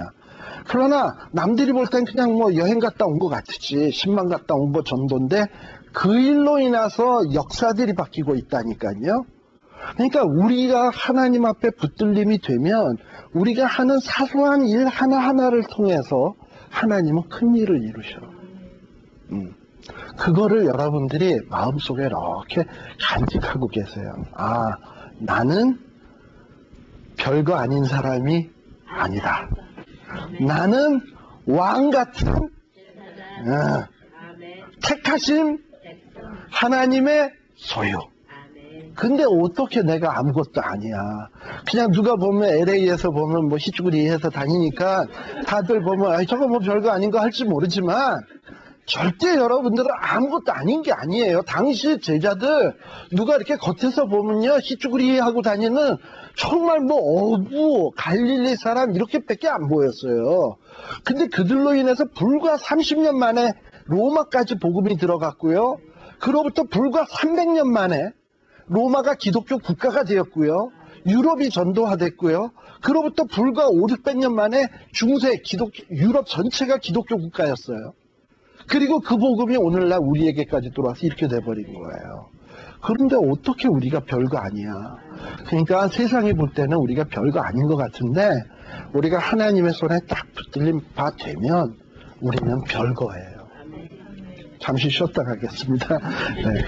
그러나 남들이 볼 땐 그냥 여행 갔다 온 것 같지. 10만 갔다 온 거 전도인데 그 일로 인해서 역사들이 바뀌고 있다니까요. 그러니까 우리가 하나님 앞에 붙들림이 되면 우리가 하는 사소한 일 하나하나를 통해서 하나님은 큰 일을 이루셔. 그거를 여러분들이 마음속에 이렇게 간직하고 계세요. 아, 나는 별거 아닌 사람이 아니다. 나는 왕 같은 택하신 하나님의 소유. 근데 어떻게 내가 아무것도 아니야. 그냥 누가 보면 LA에서 보면 뭐 히쭈구리해서 다니니까 다들 보면 아이 저거 뭐 별거 아닌 거 할지 모르지만 절대 여러분들은 아무것도 아닌 게 아니에요. 당시 제자들 누가 이렇게 겉에서 보면요 히쭈구리하고 다니는 정말 뭐 어부 갈릴리 사람 이렇게밖에 안 보였어요. 근데 그들로 인해서 불과 30년 만에 로마까지 복음이 들어갔고요. 그로부터 불과 300년 만에 로마가 기독교 국가가 되었고요. 유럽이 전도화됐고요. 그로부터 불과 5, 600년 만에 중세 유럽 전체가 기독교 국가였어요. 그리고 그 복음이 오늘날 우리에게까지 들어와서 이렇게 돼버린 거예요. 그런데 어떻게 우리가 별거 아니야. 그러니까 세상이 볼 때는 우리가 별거 아닌 것 같은데 우리가 하나님의 손에 딱 붙들린 바 되면 우리는 별거예요. 잠시 쉬었다 가겠습니다. 네.